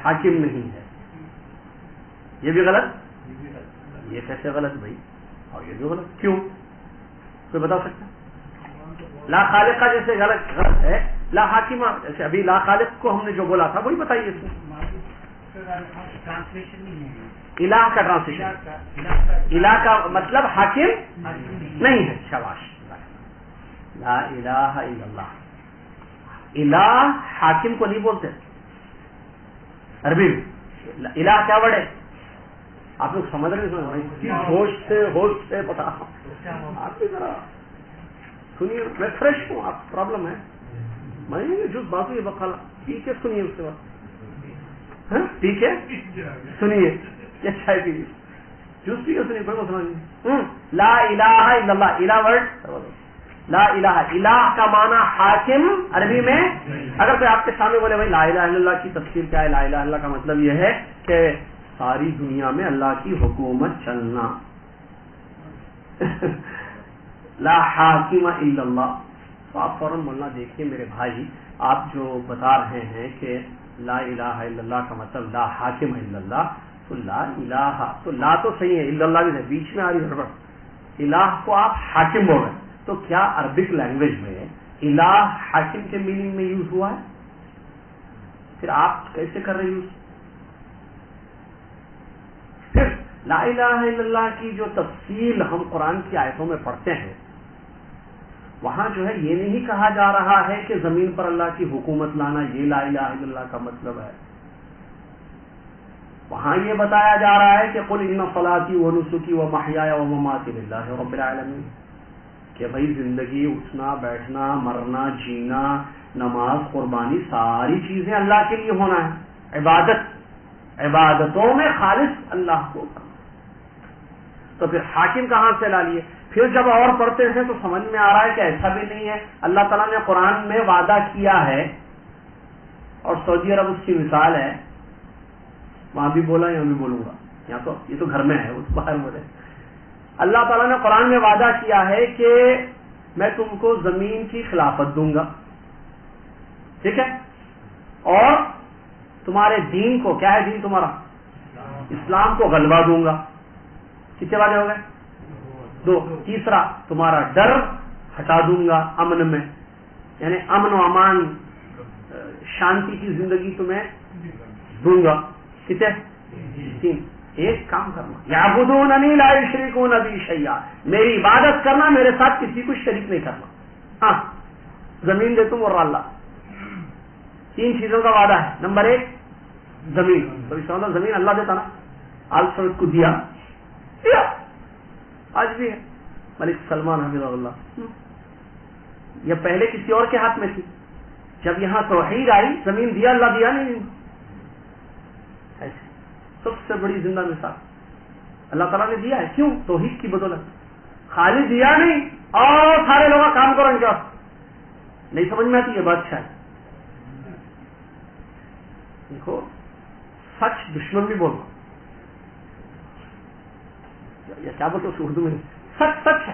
حاکم نہیں ہے، یہ بھی غلط. یہ کیسے غلط بھائی؟ اور یہ بھی غلط کیوں؟ کوئی بتا سکتا؟ لا خالق کا جیسے غلط ہے، لا حاکم جیسے ابھی لا خالق کو ہم نے جو بولا تھا وہی بتائیے. اس میں الہ کا ٹرانسلیشن، الہ کا مطلب حاکم نہیں ہے. شاباش. لا الہ الا اللہ، الہ حاکم کو نہیں بولتے عربی میں. الہ کیا ورڈ ہے؟ آپ لوگ سمجھ رہے ہیں؟ ہوش سے پتا آپ کی ذرا سنیے. میں فریش ہوں، آپ پرابلم ہے میں جو بات یہ بخالا ٹھیک ہے. سنیے اس کے بعد ٹھیک ہے، سنیے کیا چائے پیجیے، جوس پی کے سنیے، کوئی مسئلہ نہیں. لا الہ الا اللہ، الہ ورڈ لا الہ، الہ کا معنی حاکم عربی میں. اگر کوئی آپ کے سامنے بولے بھائی لا الہ الا اللہ کی تفسیر کیا ہے، لا الہ الا اللہ کا مطلب یہ ہے کہ ساری دنیا میں اللہ کی حکومت چلنا. لا حاکم الا اللہ، تو آپ فوراً بولنا دیکھیے میرے بھائی، آپ جو بتا رہے ہیں کہ لا الہ الا اللہ کا مطلب لا حاکم الا اللہ، تو لا الہ تو لا تو صحیح ہے، الا اللہ بھی ہے، بیچ میں آ رہی گڑبڑ. الہ کو آپ حاکم بول رہے ہیں، تو کیا عربک لینگویج میں الہ حاکم کے میننگ میں یوز ہوا ہے؟ پھر آپ کیسے کر رہے یوز؟ پھر لا الہ الا اللہ کی جو تفصیل ہم قرآن کی آیتوں میں پڑھتے ہیں، وہاں جو ہے یہ نہیں کہا جا رہا ہے کہ زمین پر اللہ کی حکومت لانا یہ لا الہ الا اللہ کا مطلب ہے. وہاں یہ بتایا جا رہا ہے کہ قل ان صلاتی و نسکی و محیای و مماتی للہ رب العالمین، کہ بھائی زندگی، اٹھنا بیٹھنا، مرنا جینا، نماز قربانی ساری چیزیں اللہ کے لیے ہونا ہے. عبادتوں میں خالص اللہ کو. تو پھر حاکم کہاں سے لا لیے؟ پھر جب اور پڑھتے ہیں تو سمجھ میں آ رہا ہے کہ ایسا بھی نہیں ہے. اللہ تعالیٰ نے قرآن میں وعدہ کیا ہے، اور سعودی عرب اس کی مثال ہے، وہاں بھی بولا یہاں بھی بولوں گا، یہاں تو یہ تو گھر میں ہے، اس باہر بولے. اللہ تعالیٰ نے قرآن میں وعدہ کیا ہے کہ میں تم کو زمین کی خلافت دوں گا، ٹھیک ہے، اور تمہارے دین کو، کیا ہے دین تمہارا؟ اسلام کو غلبہ دوں گا. کتنے وعدے ہو گئے؟ 2. تیسرا تمہارا ڈر ہٹا دوں گا امن میں، یعنی امن و امان، شانتی کی زندگی تمہیں دوں گا. کتنے؟ 3. ایک کام کرنا، یعبدوننی لا یشرکون بی شیئا، میری عبادت کرنا، میرے ساتھ کسی کو شریک نہیں کرنا. ہاں زمین دے تم اور اللہ، 3 چیزوں کا وعدہ ہے. نمبر 1 زمین، تو اس کا زمین اللہ دیتا نا، آج سب کو دیا، آج بھی ہے. ملک سلمان حفظہ اللہ، یہ پہلے کسی اور کے ہاتھ میں تھی، جب یہاں توحید آئی زمین دیا، اللہ دیا نہیں. ایسے سب سے بڑی زندہ مثال اللہ تعالیٰ نے دیا ہے. کیوں؟ توحید کی بدولت. خالی دیا نہیں اور سارے لوگ کام کرو ان کا نہیں سمجھ میں آتی یہ بات. ہے دیکھو سچ دشمن بھی بولنا، یا کیا بولتے اس اردو میں، سچ سچ ہے.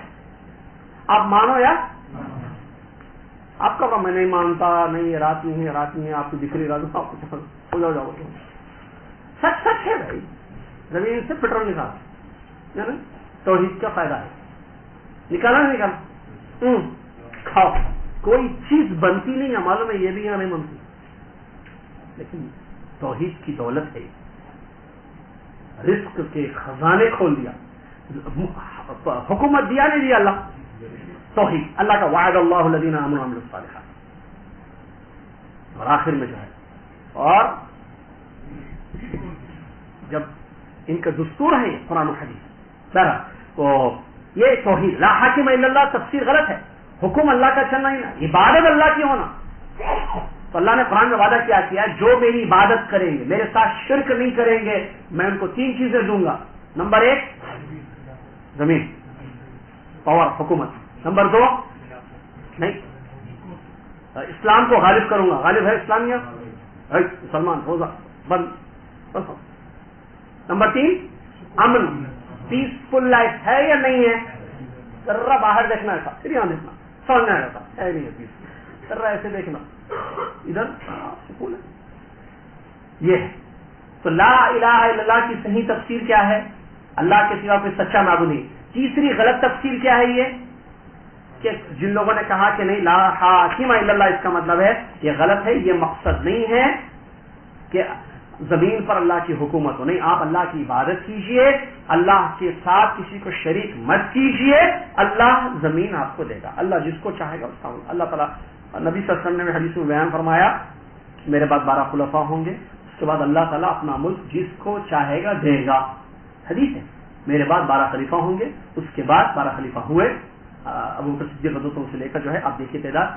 آپ مانو یا آپ کا میں نہیں مانتا، نہیں یہ رات نہیں ہے، رات نہیں ہے، آپ کو دکھ رہی رات، آپ کو ہو جاؤ. سچ سچ ہے بھائی. زمین سے پیٹرول نکالا، توحید کا فائدہ ہے، نکالا نہیں نکالا، کھاؤ، کوئی چیز بنتی نہیں ہے، معلوم ہے یہ بھی یہاں نہیں بنتی، لیکن توحید کی دولت ہے، رزق کے خزانے کھول دیا، حکومت دیا نہیں دیا اللہ، توحید اللہ کا وعد اللہ الذین آمنوا وعملوا الصالحات، اور آخر میں جو ہے، اور جب ان کا دستور ہے قرآن و حدیث، ذرا تو یہ توحید لا حاکم الا اللہ تفسیر غلط ہے، حکم اللہ کا چلنا ہی نہ، عبادت اللہ کی ہونا، تو اللہ نے قرآن میں وعدہ کیا جو میری عبادت کریں گے، میرے ساتھ شرک نہیں کریں گے، میں ان کو 3 چیزیں دوں گا، نمبر 1 زمین پاور حکومت، نمبر 2 نہیں اسلام کو غالب کروں گا، غالب ہے اسلامیہ مسلمان روزہ بند، نمبر 3 امن پیسفل لائف ہے یا نہیں ہے، ذرا باہر دیکھنا ایسا پھر یہاں دیکھنا سمجھنا ایسا ہے نہیں ہے پیسفل، ذرا ایسے دیکھنا ادھر سکون ہے، یہ ہے تو لا الہ الا اللہ کی صحیح تفسیر کیا ہے، اللہ کے سوا کوئی سچا معبود نہیں۔ تیسری غلط تفسیر کیا ہے یہ کہ جن لوگوں نے کہا کہ نہیں لا حاکم الا اللہ، اس کا مطلب ہے یہ غلط ہے، یہ مقصد نہیں ہے کہ زمین پر اللہ کی حکومت ہو، نہیں، آپ اللہ کی عبادت کیجئے، اللہ کے ساتھ کسی کو شریک مت کیجئے، اللہ زمین آپ کو دے گا، اللہ جس کو چاہے گا اس کا، اللہ تعالیٰ نبی صلی اللہ علیہ وسلم نے حدیث میں بیان فرمایا میرے بعد 12 خلفاء ہوں گے، اس کے بعد اللہ تعالیٰ اپنا ملک جس کو چاہے گا دے گا، حدیث ہے، میرے بعد 12 خلیفہ ہوں گے، اس کے بعد 12 خلیفہ ہوئے، ابو بکر صدیق رضی اللہ عنہ سے لے کر جو ہے آپ دیکھیے تعداد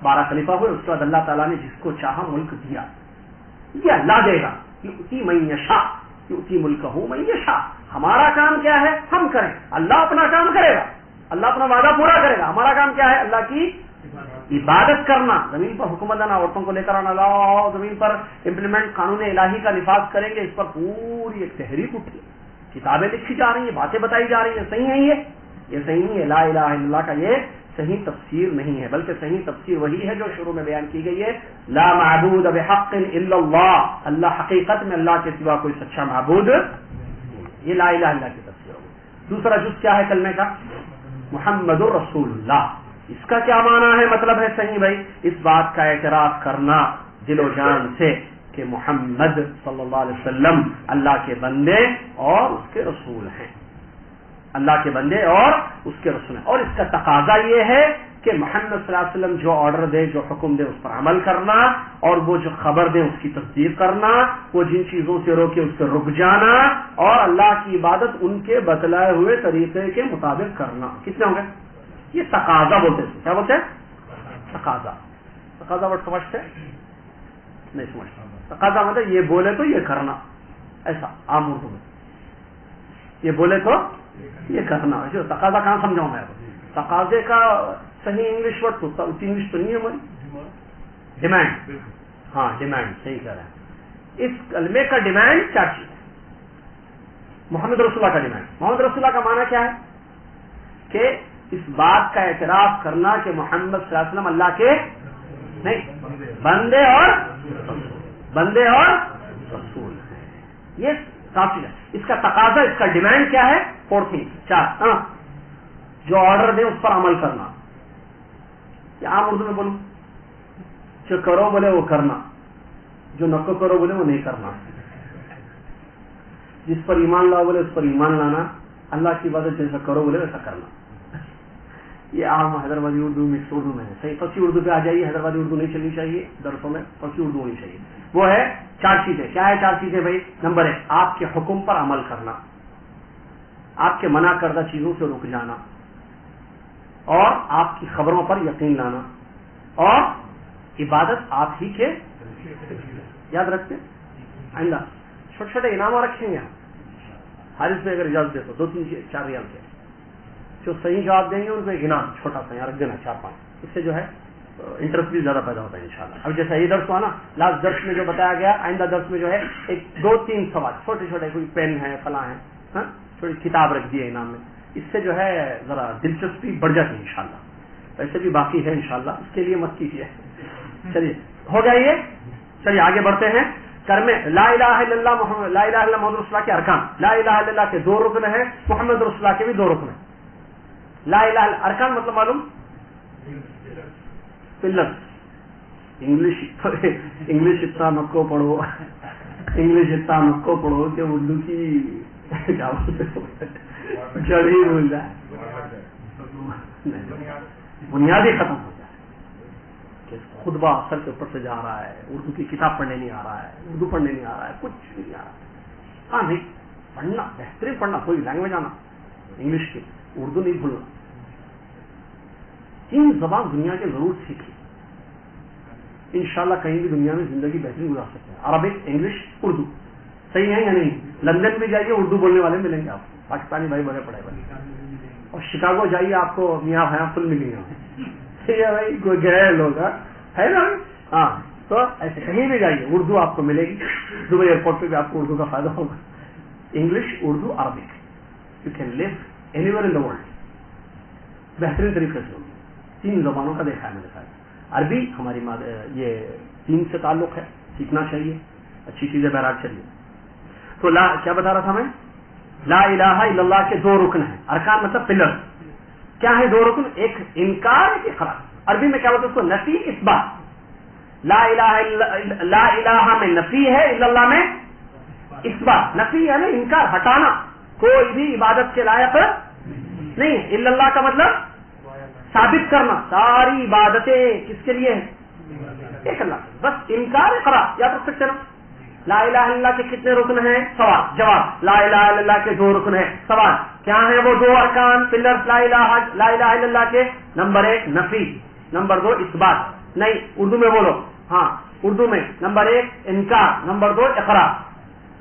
12 خلیفہ ہوئے، اس کے بعد اللہ تعالیٰ نے جس کو چاہا ملک دیا، یہ اللہ دے گا، یؤتی من یشاء یؤتی ملکہ من یشاء، ہمارا کام کیا ہے ہم کریں، اللہ اپنا کام کرے گا، اللہ اپنا وعدہ پورا کرے گا، ہمارا کام کیا ہے اللہ کی عبادت کرنا، زمین پر حکومت لانا، عورتوں کو لے کر آنا، لاؤ زمین پر امپلیمنٹ قانون الہی کا نفاذ کریں گے، اس پر پوری ایک تحریک اٹھی، کتابیں لکھی جا رہی ہیں، باتیں بتائی جا رہی ہیں، صحیح ہے یہ صحیح نہیں ہے، لا الہ الا اللہ کا یہ صحیح تفسیر نہیں ہے، بلکہ صحیح تفسیر وہی ہے جو شروع میں بیان کی گئی ہے، لا معبود بحق الا اللہ، اللہ حقیقت میں اللہ کے سوا کوئی سچا معبود، یہ لا الہ الا اللہ کی تفسیر ہوگی۔ دوسرا جز کیا ہے کلمے کا، محمد الرسول اللہ، اس کا کیا معنی ہے، مطلب ہے صحیح بھائی اس بات کا اعتراف کرنا دل و جان سے کہ محمد صلی اللہ علیہ وسلم اللہ کے بندے اور اس کے رسول ہیں، اللہ کے بندے اور اس کے رسول ہیں، اور اس کا تقاضا یہ ہے کہ محمد صلی اللہ علیہ وسلم جو آرڈر دے، جو حکم دے، اس پر عمل کرنا، اور وہ جو خبر دے اس کی تصدیق کرنا، وہ جن چیزوں سے روکے اس سے رک جانا، اور اللہ کی عبادت ان کے بتلائے ہوئے طریقے کے مطابق کرنا۔ کتنے ہوں گے؟ یہ تقاضا بولتے ہیں، کیا بولتے ہیں؟ تقاضا۔ تقاضا ورڈ سمجھتے نہیں سمجھتا، تقاضا مطلب یہ بولے تو یہ کرنا، ایسا عام اردو میں یہ بولے تو یہ کرنا، جو تقاضا کہاں سمجھاؤں میں؟ تقاضے کا صحیح انگلش ورڈ تو انگلش تو نہیں ہے ہماری، ڈیمانڈ، ہاں ڈیمانڈ، صحیح کہہ رہے ہیں۔ اس کلمے کا ڈیمانڈ 4 چیز ہے۔ محمد رسول اللہ کا ڈیمانڈ، محمد رسول اللہ کا معنی کیا ہے کہ اس بات کا اعتراف کرنا کہ محمد صلی اللہ علیہ وسلم اللہ کے نہیں بندے اور رسول ہیں، یہ کافی ہے۔ اس کا تقاضا، اس کا ڈیمانڈ کیا ہے؟ 4 تھنگس، 4، جو آرڈر دیں اس پر عمل کرنا، یا عام اردو میں بولوں جو کرو بولے وہ کرنا، جو نہ کرو بولے وہ نہیں کرنا، جس پر ایمان لاؤ بولے اس پر ایمان لانا، اللہ کی عبادت جیسا کرو بولے ویسا کرنا۔ یہ عام حیدرآبادی اردو مکس اردو میں ہے، صحیح فصیح اردو پہ آ جائیے، حیدرآبادی اردو نہیں چلنی چاہیے درسوں میں، فصیح اردو ہونی چاہیے۔ وہ ہے 4 چیزیں، کیا ہے 4 چیزیں بھائی؟ نمبر 1 آپ کے حکم پر عمل کرنا، آپ کے منع کردہ چیزوں سے رک جانا، اور آپ کی خبروں پر یقین لانا، اور عبادت آپ ہی کے، یاد رکھتے آئندہ چھوٹے چھوٹے انعامات رکھیں گے حارث میں اگر اجازت دے تو 2-3-4 ریال کے، جو صحیح جواب دیں گے ان کو ایک انعام چھوٹا سا یہاں رکھ دینا 4-5، اس سے جو ہے انٹرسٹ بھی زیادہ پیدا ہوتا ہے انشاءاللہ۔ اب جیسا یہ درس ہوا نا، لاسٹ درس میں جو بتایا گیا، آئندہ درس میں جو ہے ایک 2-3 سوال چھوٹے چھوٹے، کوئی پین ہے فلاں ہے، ہاں چھوٹی کتاب رکھ دی ہے انعام میں، اس سے جو ہے ذرا دلچسپی بڑھ جاتی ہے انشاءاللہ، ویسے بھی باقی ہے انشاءاللہ، اس کے لیے مت کیجیے۔ چلیے ہو گیا یہ، چلیے آگے بڑھتے ہیں۔ کرمے لا الہ الا اللہ محمد، لا الہ الا اللہ محمد رسول اللہ کے ارکان، لا الہ الا اللہ کے 2 رکن ہیں، محمد رسول اللہ کے بھی 2 رکن ہیں. لا الہ الا ارکان مطلب معلوم؟ پلر. انگلش اتنا نکو پڑھو، انگلش اتنا نکو پڑھو کہ اردو کی کیا بولتے جڑ ہی بھول جائے، بنیادی ختم ہو جائے کہ خطبہ سر کے اوپر سے جا رہا ہے، اردو کی کتاب پڑھنے نہیں آ رہا ہے، اردو پڑھنے نہیں آ رہا ہے، کچھ نہیں آ رہا ہے. ہاں نہیں پڑھنا، بہترین پڑھنا، کوئی لینگویج آنا انگلش کی، اردو نہیں بھولنا. 3 زبان دنیا کے ضرور سیکھی، انشاءاللہ کہیں بھی دنیا میں زندگی بہترین گزار سکتے ہیں. Arabic, English, Urdu. صحیح ہے یا نہیں؟ لندن بھی جائیے اردو بولنے والے ملیں گے آپ کو، پاکستانی بھائی بڑے پڑے والے. اور شکاگو جائیے آپ کو میاں بھیاں فل ملیں گے. ٹھیک ہے بھائی، کوئی گئے لوگ ہے نا. ہاں تو ایسے کہیں بھی جائیے اردو آپ کو ملے گی. دبئی ایئرپورٹ پہ بھی آپ کو اردو کا فائدہ ہوگا. English, Urdu, Arabic, you can live anywhere in the world بہترین طریقے سے. 3 زبانوں کا دیکھا ہے میں نے ساتھ. عربی ہماری یہ دین سے تعلق ہے، سیکھنا چاہیے، اچھی چیزیں بہرحال چاہیے. تو کیا بتا رہا تھا میں؟ لا الہ الا اللہ کے 2 رکن ہیں. ارکان مطلب پلر. کیا ہے 2 رکن؟ ایک انکار، ایک اقرار. عربی میں کیا بولتے ہیں اس کو؟ نفی، اثبات. لا الہ میں نفی ہے، الا اللہ میں اثبات. نفی یعنی انکار، ہٹانا، کوئی بھی عبادت کے لائق نہیں ہے. الا اللہ کا مطلب ثابت کرنا، ساری عبادتیں کس کے لیے ہیں؟ ایک اللہ. بس انکار، اقرار. یاد رکھ سکتے نا. لا الہ الا اللہ کے کتنے رکن ہیں؟ سوال جواب. لا الہ الا اللہ کے 2 رکن ہیں. سوال کیا ہیں وہ 2 ارکان پلر لا الہ الا اللہ کے؟ نمبر 1 نفی، نمبر 2 اثبات. نہیں اردو میں بولو. ہاں اردو میں نمبر 1 انکار، نمبر 2 اقرار.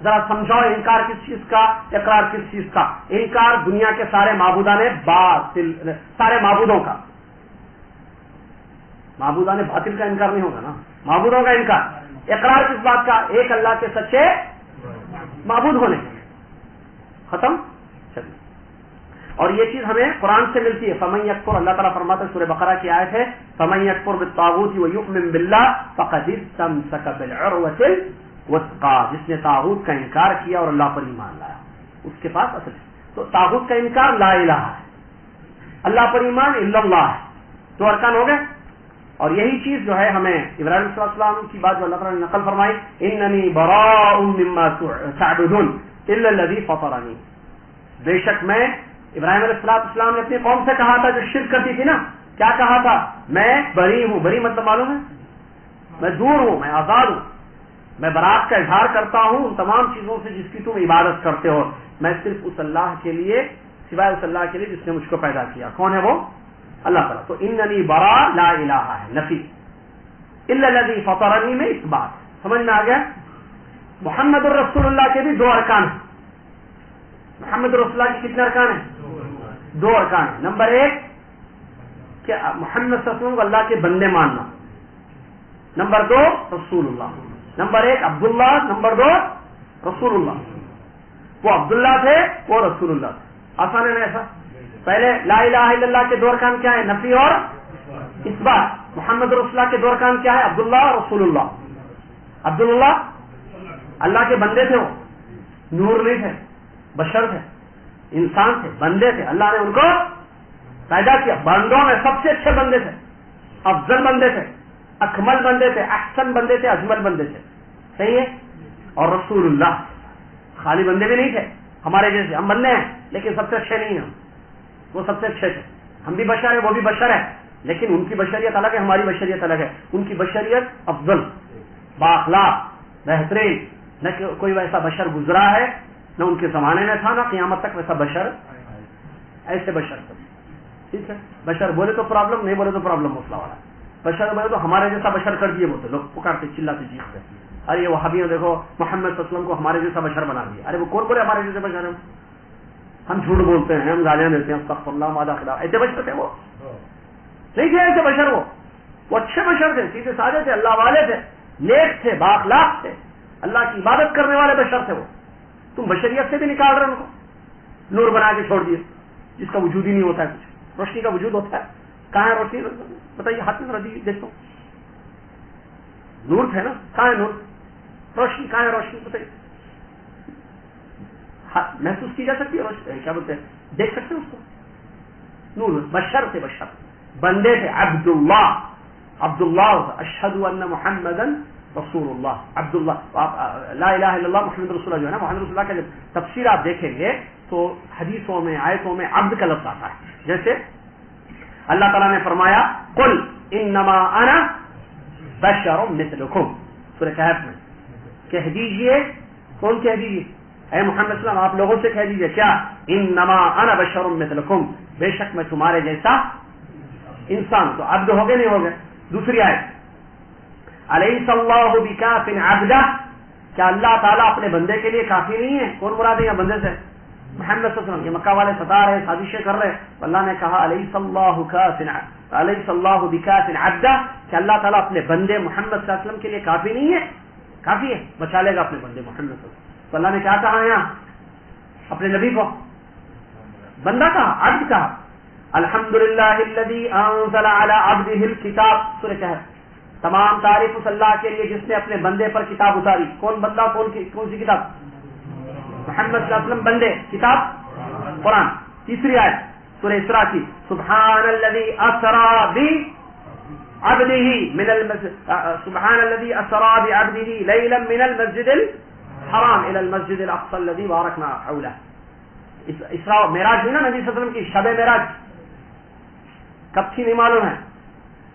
ذرا سمجھاؤ انکار کس چیز کا، اقرار کس چیز کا؟ انکار دنیا کے سارے معبودان باطل، سارے معبودوں کا. معبودان باطل کا انکار نہیں ہوگا نا، معبودوں کا انکار. اقرار کس بات کا؟ ایک اللہ کے سچے معبود ہونے. ختم. چلیے. اور یہ چیز ہمیں قرآن سے ملتی ہے. فمن یکفر، اللہ تعالیٰ فرماتا ہے سورہ بقرہ کی آیت ہے، فمن یکفر بالطاغوت ویؤمن باللہ فقد استمسک بالعروۃ الوثقی. جس نے طاغوت کا انکار کیا اور اللہ پر ایمان لایا، اس کے پاس اصل. تو طاغوت کا انکار لا الہ ہے، اللہ پر ایمان الا اللہ ہے. 2 ارکان ہو گئے. اور یہی چیز جو ہے ہمیں ابراہیم صلی اللہ علیہ وسلم کی بات جو اللہ تعالیٰ نے نقل فرمائی، اننی براء مما تعبدون الا الذی فطرنی. بے شک میں، ابراہیم علیہ السلام نے اپنی قوم سے کہا تھا جو شرک کرتی تھی نا، کیا کہا تھا؟ میں بری ہوں. بری مطلب معلوم ہے؟ میں دور ہوں، میں آزاد ہوں، میں برات کا اظہار کرتا ہوں ان تمام چیزوں سے جس کی تم عبادت کرتے ہو. میں صرف اس اللہ کے لیے، سوائے اس اللہ کے لیے جس نے مجھ کو پیدا کیا. کون ہے وہ؟ اللہ تعالیٰ. تو اننی برا لا الہ ہے نفی، الا الذی فطرنی میں اثبات. سمجھ میں آ گیا؟ محمد الرسول اللہ کے بھی 2 ارکان ہیں. محمد رسول اللہ کے کتنے ارکان ہیں؟ 2 ارکان ہیں. نمبر 1 کہ محمد صلی اللہ علیہ وسلم کو اللہ کے بندے ماننا. نمبر 2 رسول اللہ. نمبر 1 عبداللہ، نمبر 2 رسول اللہ. وہ عبداللہ تھے، وہ رسول اللہ تھے. آسان ہے نا ایسا؟ پہلے لا الہ الا اللہ کے 2 ارکان کیا ہے؟ نفی اور اثبات. محمد رسول اللہ کے 2 ارکان کیا ہے؟ عبداللہ اور رسول اللہ. عبداللہ اللہ کے بندے تھے، وہ نور نہیں تھے، بشر تھے، انسان تھے، بندے تھے. اللہ نے ان کو پیدا کیا. بندوں میں سب سے اچھے بندے تھے، افضل بندے تھے، اکمل بندے تھے، احسن بندے تھے، اجمل بندے تھے. صحیح ہے؟ اور رسول اللہ خالی بندے بھی نہیں تھے ہمارے جیسے. ہم بندے ہیں لیکن سب سے اچھے نہیں ہیں. وہ سب سے اچھے تھے. ہم بھی بشر ہیں، وہ بھی بشر ہے، لیکن ان کی بشریت الگ ہے، ہماری بشریت الگ ہے. ان کی بشریت افضل، بااخلاق، بہترین. نہ کہ کوئی ویسا بشر گزرا ہے، نہ ان کے زمانے میں تھا، نہ قیامت تک ویسا بشر. ایسے بشر ٹھیک ہے. بشر بولے تو پرابلم، نہیں بولے تو پرابلم مسئلہ والا. بشر بولے تو ہمارے جیسا بشر کر دیے بولتے لوگ، پکارتے چلاتے چیختے. ارے وہابیوں دیکھو محمد صلی اللہ علیہ وسلم کو ہمارے جیسا بشر بنا دیا. ارے وہ کون بولے ہمارے جیسے بشر ہیں؟ ہم جھوٹ بولتے ہیں، ہم گالیاں دیتے ہیں، استغفر اللہ ماذا خلاف. ایسے بشر تھے وہ؟ نہیں تھے ایسے بشر. وہ اچھے بشر تھے، سیدھے سادے تھے، اللہ والے تھے، نیک تھے، بااخلاق تھے، اللہ کی عبادت کرنے والے بشر تھے وہ. تم بشریت سے بھی نکال رہے ان کو، نور بنا کے چھوڑ دیے جس کا وجود ہی نہیں ہوتا ہے. کچھ روشنی کا وجود ہوتا ہے. کہاں ہے روشنی؟ بتائیے، ہاتھ میں ردی دیکھتا ہوں. نور تھے نا، کہاں ہے نور؟ روشنی کہاں ہے؟ روشنی بتائیے، محسوس کی جا سکتی ہے روشنی، کیا بولتے ہیں، دیکھ سکتے ہیں اس کو؟ نور، بشر تھے، بشر بندے تھے، عبداللہ، عبداللہ، اشہد ان محمدن رسول اللہ، عبداللہ، لا الہ الا اللہ محمد رسول اللہ جو ہے نا، محمد رسول اللہ کا جب تفسیر آپ دیکھیں گے تو حدیثوں میں آیتوں میں عبد کا لفظ آتا ہے. جیسے اللہ تعالیٰ نے فرمایا قل انما انا بشر مثلکم، سورہ کہف میں، کہہ دیجئے، کون کہہ دیجئے؟ اے محمد صلی اللہ علیہ وسلم آپ لوگوں سے کہہ دیجئے کیا؟ انما انا بشر مثلکم، بے شک میں تمہارے جیسا انسان. تو عبد ہو گئے نہیں ہو گئے؟ دوسری آیت الیس اللہ بکاف عبدہ، کیا اللہ تعالیٰ اپنے بندے کے لیے کافی نہیں ہے؟ کون مراد ہے بندے سے؟ محمد صلی اللہ علیہ وسلم. یہ مکہ والے ستا رہے، سازشیں کر رہے، اللہ نے کہا الیس اللہ بکاف عبدہ، کہ اللہ تعالیٰ اپنے بندے محمد صلی اللہ علیہ وسلم کے لیے کافی نہیں ہے؟ کافی ہے، بچا لے گا اپنے بندے محمد صلی اللہ علیہ وسلم. تو اللہ نے کیا کہا یہاں اپنے نبی کو؟ بندہ کہا، عبد کہا. الحمدللہ الذی انزل علی عبدہ الکتاب، سورہ کہف. تمام تعریف اس اللہ کے لیے جس نے اپنے بندے پر کتاب اتاری. کون بندہ؟ کون سی کتاب؟ محمد صلی اللہ علیہ وسلم. بندے، کتاب قرآن. تیسری آیت سورہ اسراء کی، سبحان الذی اسری بعبدہ من المسجد، سبحان الذی اسری بعبدہ لیلا من المسجد الحرام الى المسجد الاقصى الذی بارکنا حولہ. اسراء معراج ہوئی نا نبی صلی اللہ علیہ وسلم کی، شب معراج کب تھی نہیں معلوم ہے،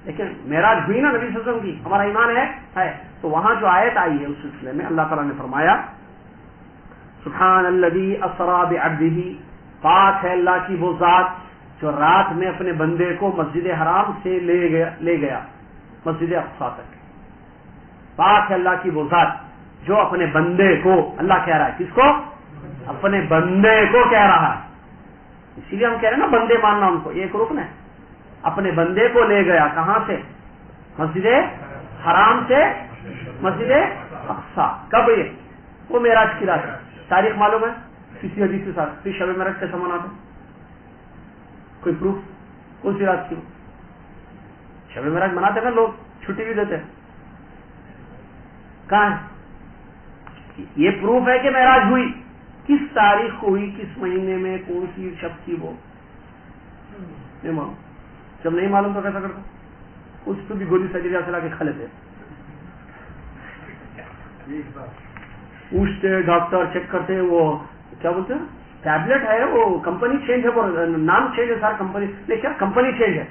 لیکن معراج ہوئی نا نبی صلی اللہ علیہ وسلم کی، ہمارا ایمان ہے. تو وہاں جو آیت آئی ہے اس سلسلے میں اللہ تعالیٰ نے فرمایا سبحان الذی اسری بعبدہ، پاک ہے اللہ کی وہ ذات جو رات میں اپنے بندے کو مسجد حرام سے لے گیا مسجد اقصیٰ تک. پاک ہے اللہ کی وہ ذات جو اپنے بندے کو، اللہ کہہ رہا ہے کس کو؟ اپنے بندے کو کہہ رہا ہے. اسی لیے ہم کہہ رہے ہیں نا بندے ماننا ان کو، یہ ایک رکن ہے. اپنے بندے کو لے گیا کہاں سے؟ مسجد حرام سے مسجد اقصیٰ. کب؟ یہ وہ معراج کی رات. تاریخ معلوم ہے کسی حدیث کے ساتھ؟ پھر شب معراج کیسا مناتے؟ کوئی پروف؟ کون سی رات کی؟ شب معراج مناتے نا لوگ، چھٹی بھی دیتے. کہاں ہے یہ پروف ہے کہ معراج ہوئی؟ کس تاریخ کو ہوئی، کس مہینے میں، کون سی شب تھی؟ وہ نہیں معلوم. جب نہیں معلوم تو کیسا کرتا؟ اس پہ بھی گولی سجریہ سے لا کے کھا لیتے، پوچھتے ڈاکٹر چیک کرتے، وہ کیا بولتے ہیں ٹیبلٹ ہے، وہ کمپنی چینج ہے، وہ نام چینج ہے سارا کمپنی، نہیں کیا کمپنی چینج ہے،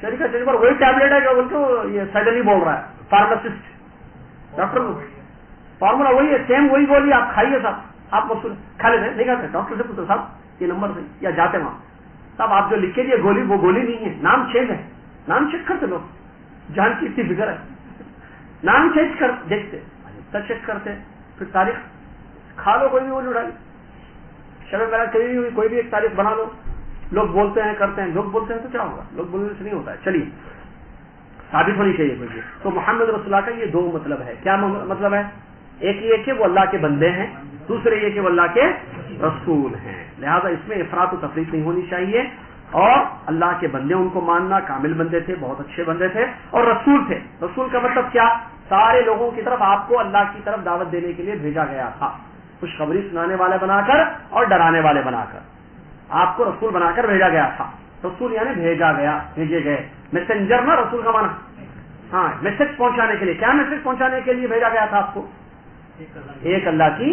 شریکہ چینج پر وہی ٹیبلٹ ہے. کیا بولتے ہو؟ یہ سڈنلی بول رہا ہے فارماسسٹ، ڈاکٹر فارمولا وہی ہے، سیم وہی گولی آپ کھائیے صاحب. آپ مسئلہ کھا لیتے نہیں کھاتے؟ ڈاکٹر سے پوچھو صاحب یہ نمبر سے، یا جاتے وہاں صاحب آپ جو لکھ کے دیے گولی وہ گولی نہیں ہے، نام چینج ہے. نام چیک کرتے لوگ، جان کی اتنی فکر ہے، نام چینج کر دیکھتے، چیک کرتے، پھر تاریخ کھا لو، کوئی بھی گولی اڑائی. شب معراج کبھی بھی ہوئی، کوئی بھی ایک تاریخ بنا لو. لوگ بولتے ہیں کرتے ہیں، لوگ بولتے ہیں تو کیا ہوگا؟ لوگ بولنے سے نہیں ہوتا ہے. چلیے ثابت ہونی چاہیے کوئی. تو محمد رسول اللہ کا یہ دو مطلب ہے. کیا مطلب ہے؟ ایک یہ کہ وہ اللہ کے بندے ہیں، دوسرے یہ کہ وہ اللہ کے رسول ہیں. لہذا اس میں افراط و تفریط نہیں ہونی چاہیے. اور اللہ کے بندے ان کو ماننا، کامل بندے تھے، بہت اچھے بندے تھے. اور رسول تھے. رسول کا مطلب کیا؟ سارے لوگوں کی طرف آپ کو اللہ کی طرف دعوت دینے کے لیے بھیجا گیا تھا، خوشخبری سنانے والے بنا کر اور ڈرانے والے بنا کر آپ کو رسول بنا کر بھیجا گیا تھا. رسول یعنی بھیجا گیا، بھیجے گئے. میسنجر نا رسول کا معنی، ہاں میسج پہنچانے کے لیے. کیا میسج پہنچانے کے لیے بھیجا گیا تھا آپ کو؟ ایک اللہ کی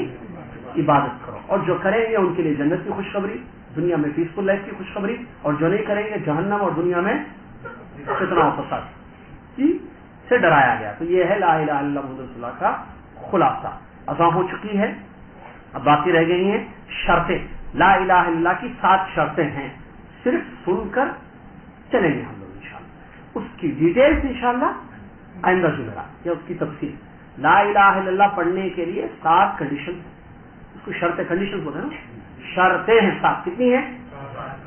عبادت کرو، اور جو کریں گے ان کے لیے جنت کی خوشخبری، دنیا میں پیسفل لائف کی خوشخبری، اور جو نہیں کریں گے جہنم اور دنیا میں فتنہ و فساد سے ڈرایا گیا. تو یہ ہے لا الہ الا اللہ محمد رسول اللہ کا خلاصہ. اذان ہو چکی ہے، اب باقی رہ گئی ہیں شرطیں. لا الہ الا اللہ کی 7 شرطیں ہیں، صرف سن کر چلیں گے ہم لوگ انشاءاللہ. اس کی ڈیٹیلز انشاءاللہ آئندہ جمعرات، یا اس کی تفصیل. لا الہ الا اللہ پڑھنے کے لیے 7 کنڈیشن، اس کو شرطیں کنڈیشن بولتے ہیں نا، شرطیں ہیں 7. کتنی ہیں؟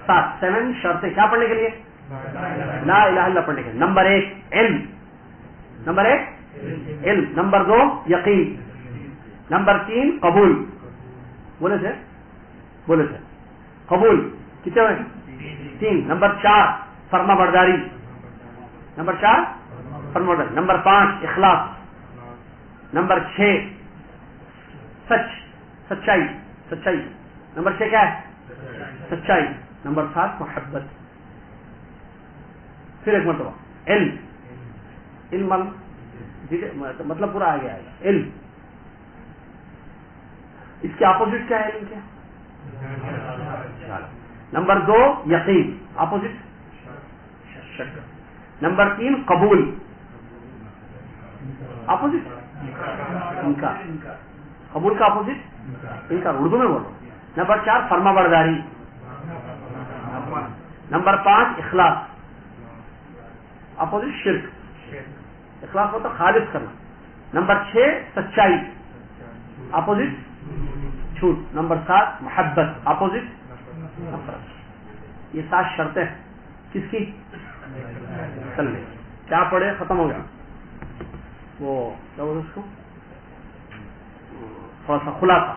7 شرطیں. کیا پڑھنے کے لیے؟ لا الہ الا اللہ پڑھنے کے لیے. نمبر 1 علم، نمبر 1 علم، نمبر 2 یقین، نمبر 3 قبول. بولے تھے قبول کتنے ہوئے؟ 3. نمبر 4 فرما برداری، نمبر 4 فرما برداری. نمبر 5 اخلاص، نمبر 6 سچائی. نمبر 6 کیا ہے؟ سچائی. نمبر 7 محبت. پھر ایک مرتبہ علم مطلب پورا آگے آئے گا. علم اس کے اپوزٹ کیا ہے؟ علم کیا؟ نمبر 2 یقین. اپوزٹ شک. نمبر 3 قبول. اپوزٹ انکار. قبول کا اپوزٹ انکار. اردو میں بولو. نمبر 4 فرما برداری. نمبر 5 اخلاص. اپوزٹ شرک. اخلاص ہوتا خالص کرنا. نمبر 6 سچائی. اپوزٹ جھوٹ. نمبر 7 محبت. اپوزٹ نفرت. یہ 7 شرطیں کس کی؟ چلنے. کیا پڑھے؟ ختم ہو گیا. وہ کیا بولے اس کو؟ تھوڑا سا خلاصہ.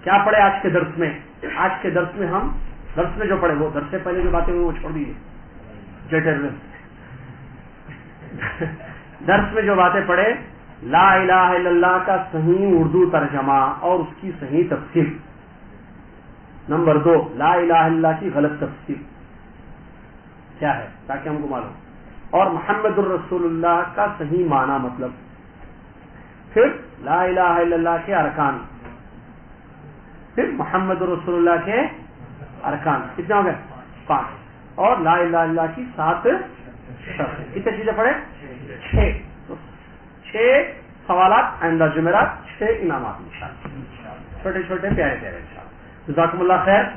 کیا پڑھے آج کے درس میں؟ آج کے درس میں ہم درس میں جو پڑھے وہ درس سے پہلے جو باتیں وہ چھوڑ دیجیے. درس میں جو باتیں پڑھے، لا الہ الا اللہ کا صحیح اردو ترجمہ اور اس کی صحیح تفسیر. نمبر 2 لا الہ الا اللہ کی غلط تفسیر کیا ہے تاکہ ہم کو معلوم. اور محمد الرسول اللہ کا صحیح معنی مطلب. پھر لا الہ الا اللہ کے ارکان. پھر محمد الرسول اللہ کے ارکان. کتنے ہو گئے؟ 5. اور لا الہ الا اللہ کی 7 شرطیں. کتنے چیزیں پڑھے؟ 6 سوالات آئندہ جمعرات، 6 انعامات انشاءاللہ. چھوٹے چھوٹے پیارے پیارے انشاءاللہ. جزاکم اللہ خیر.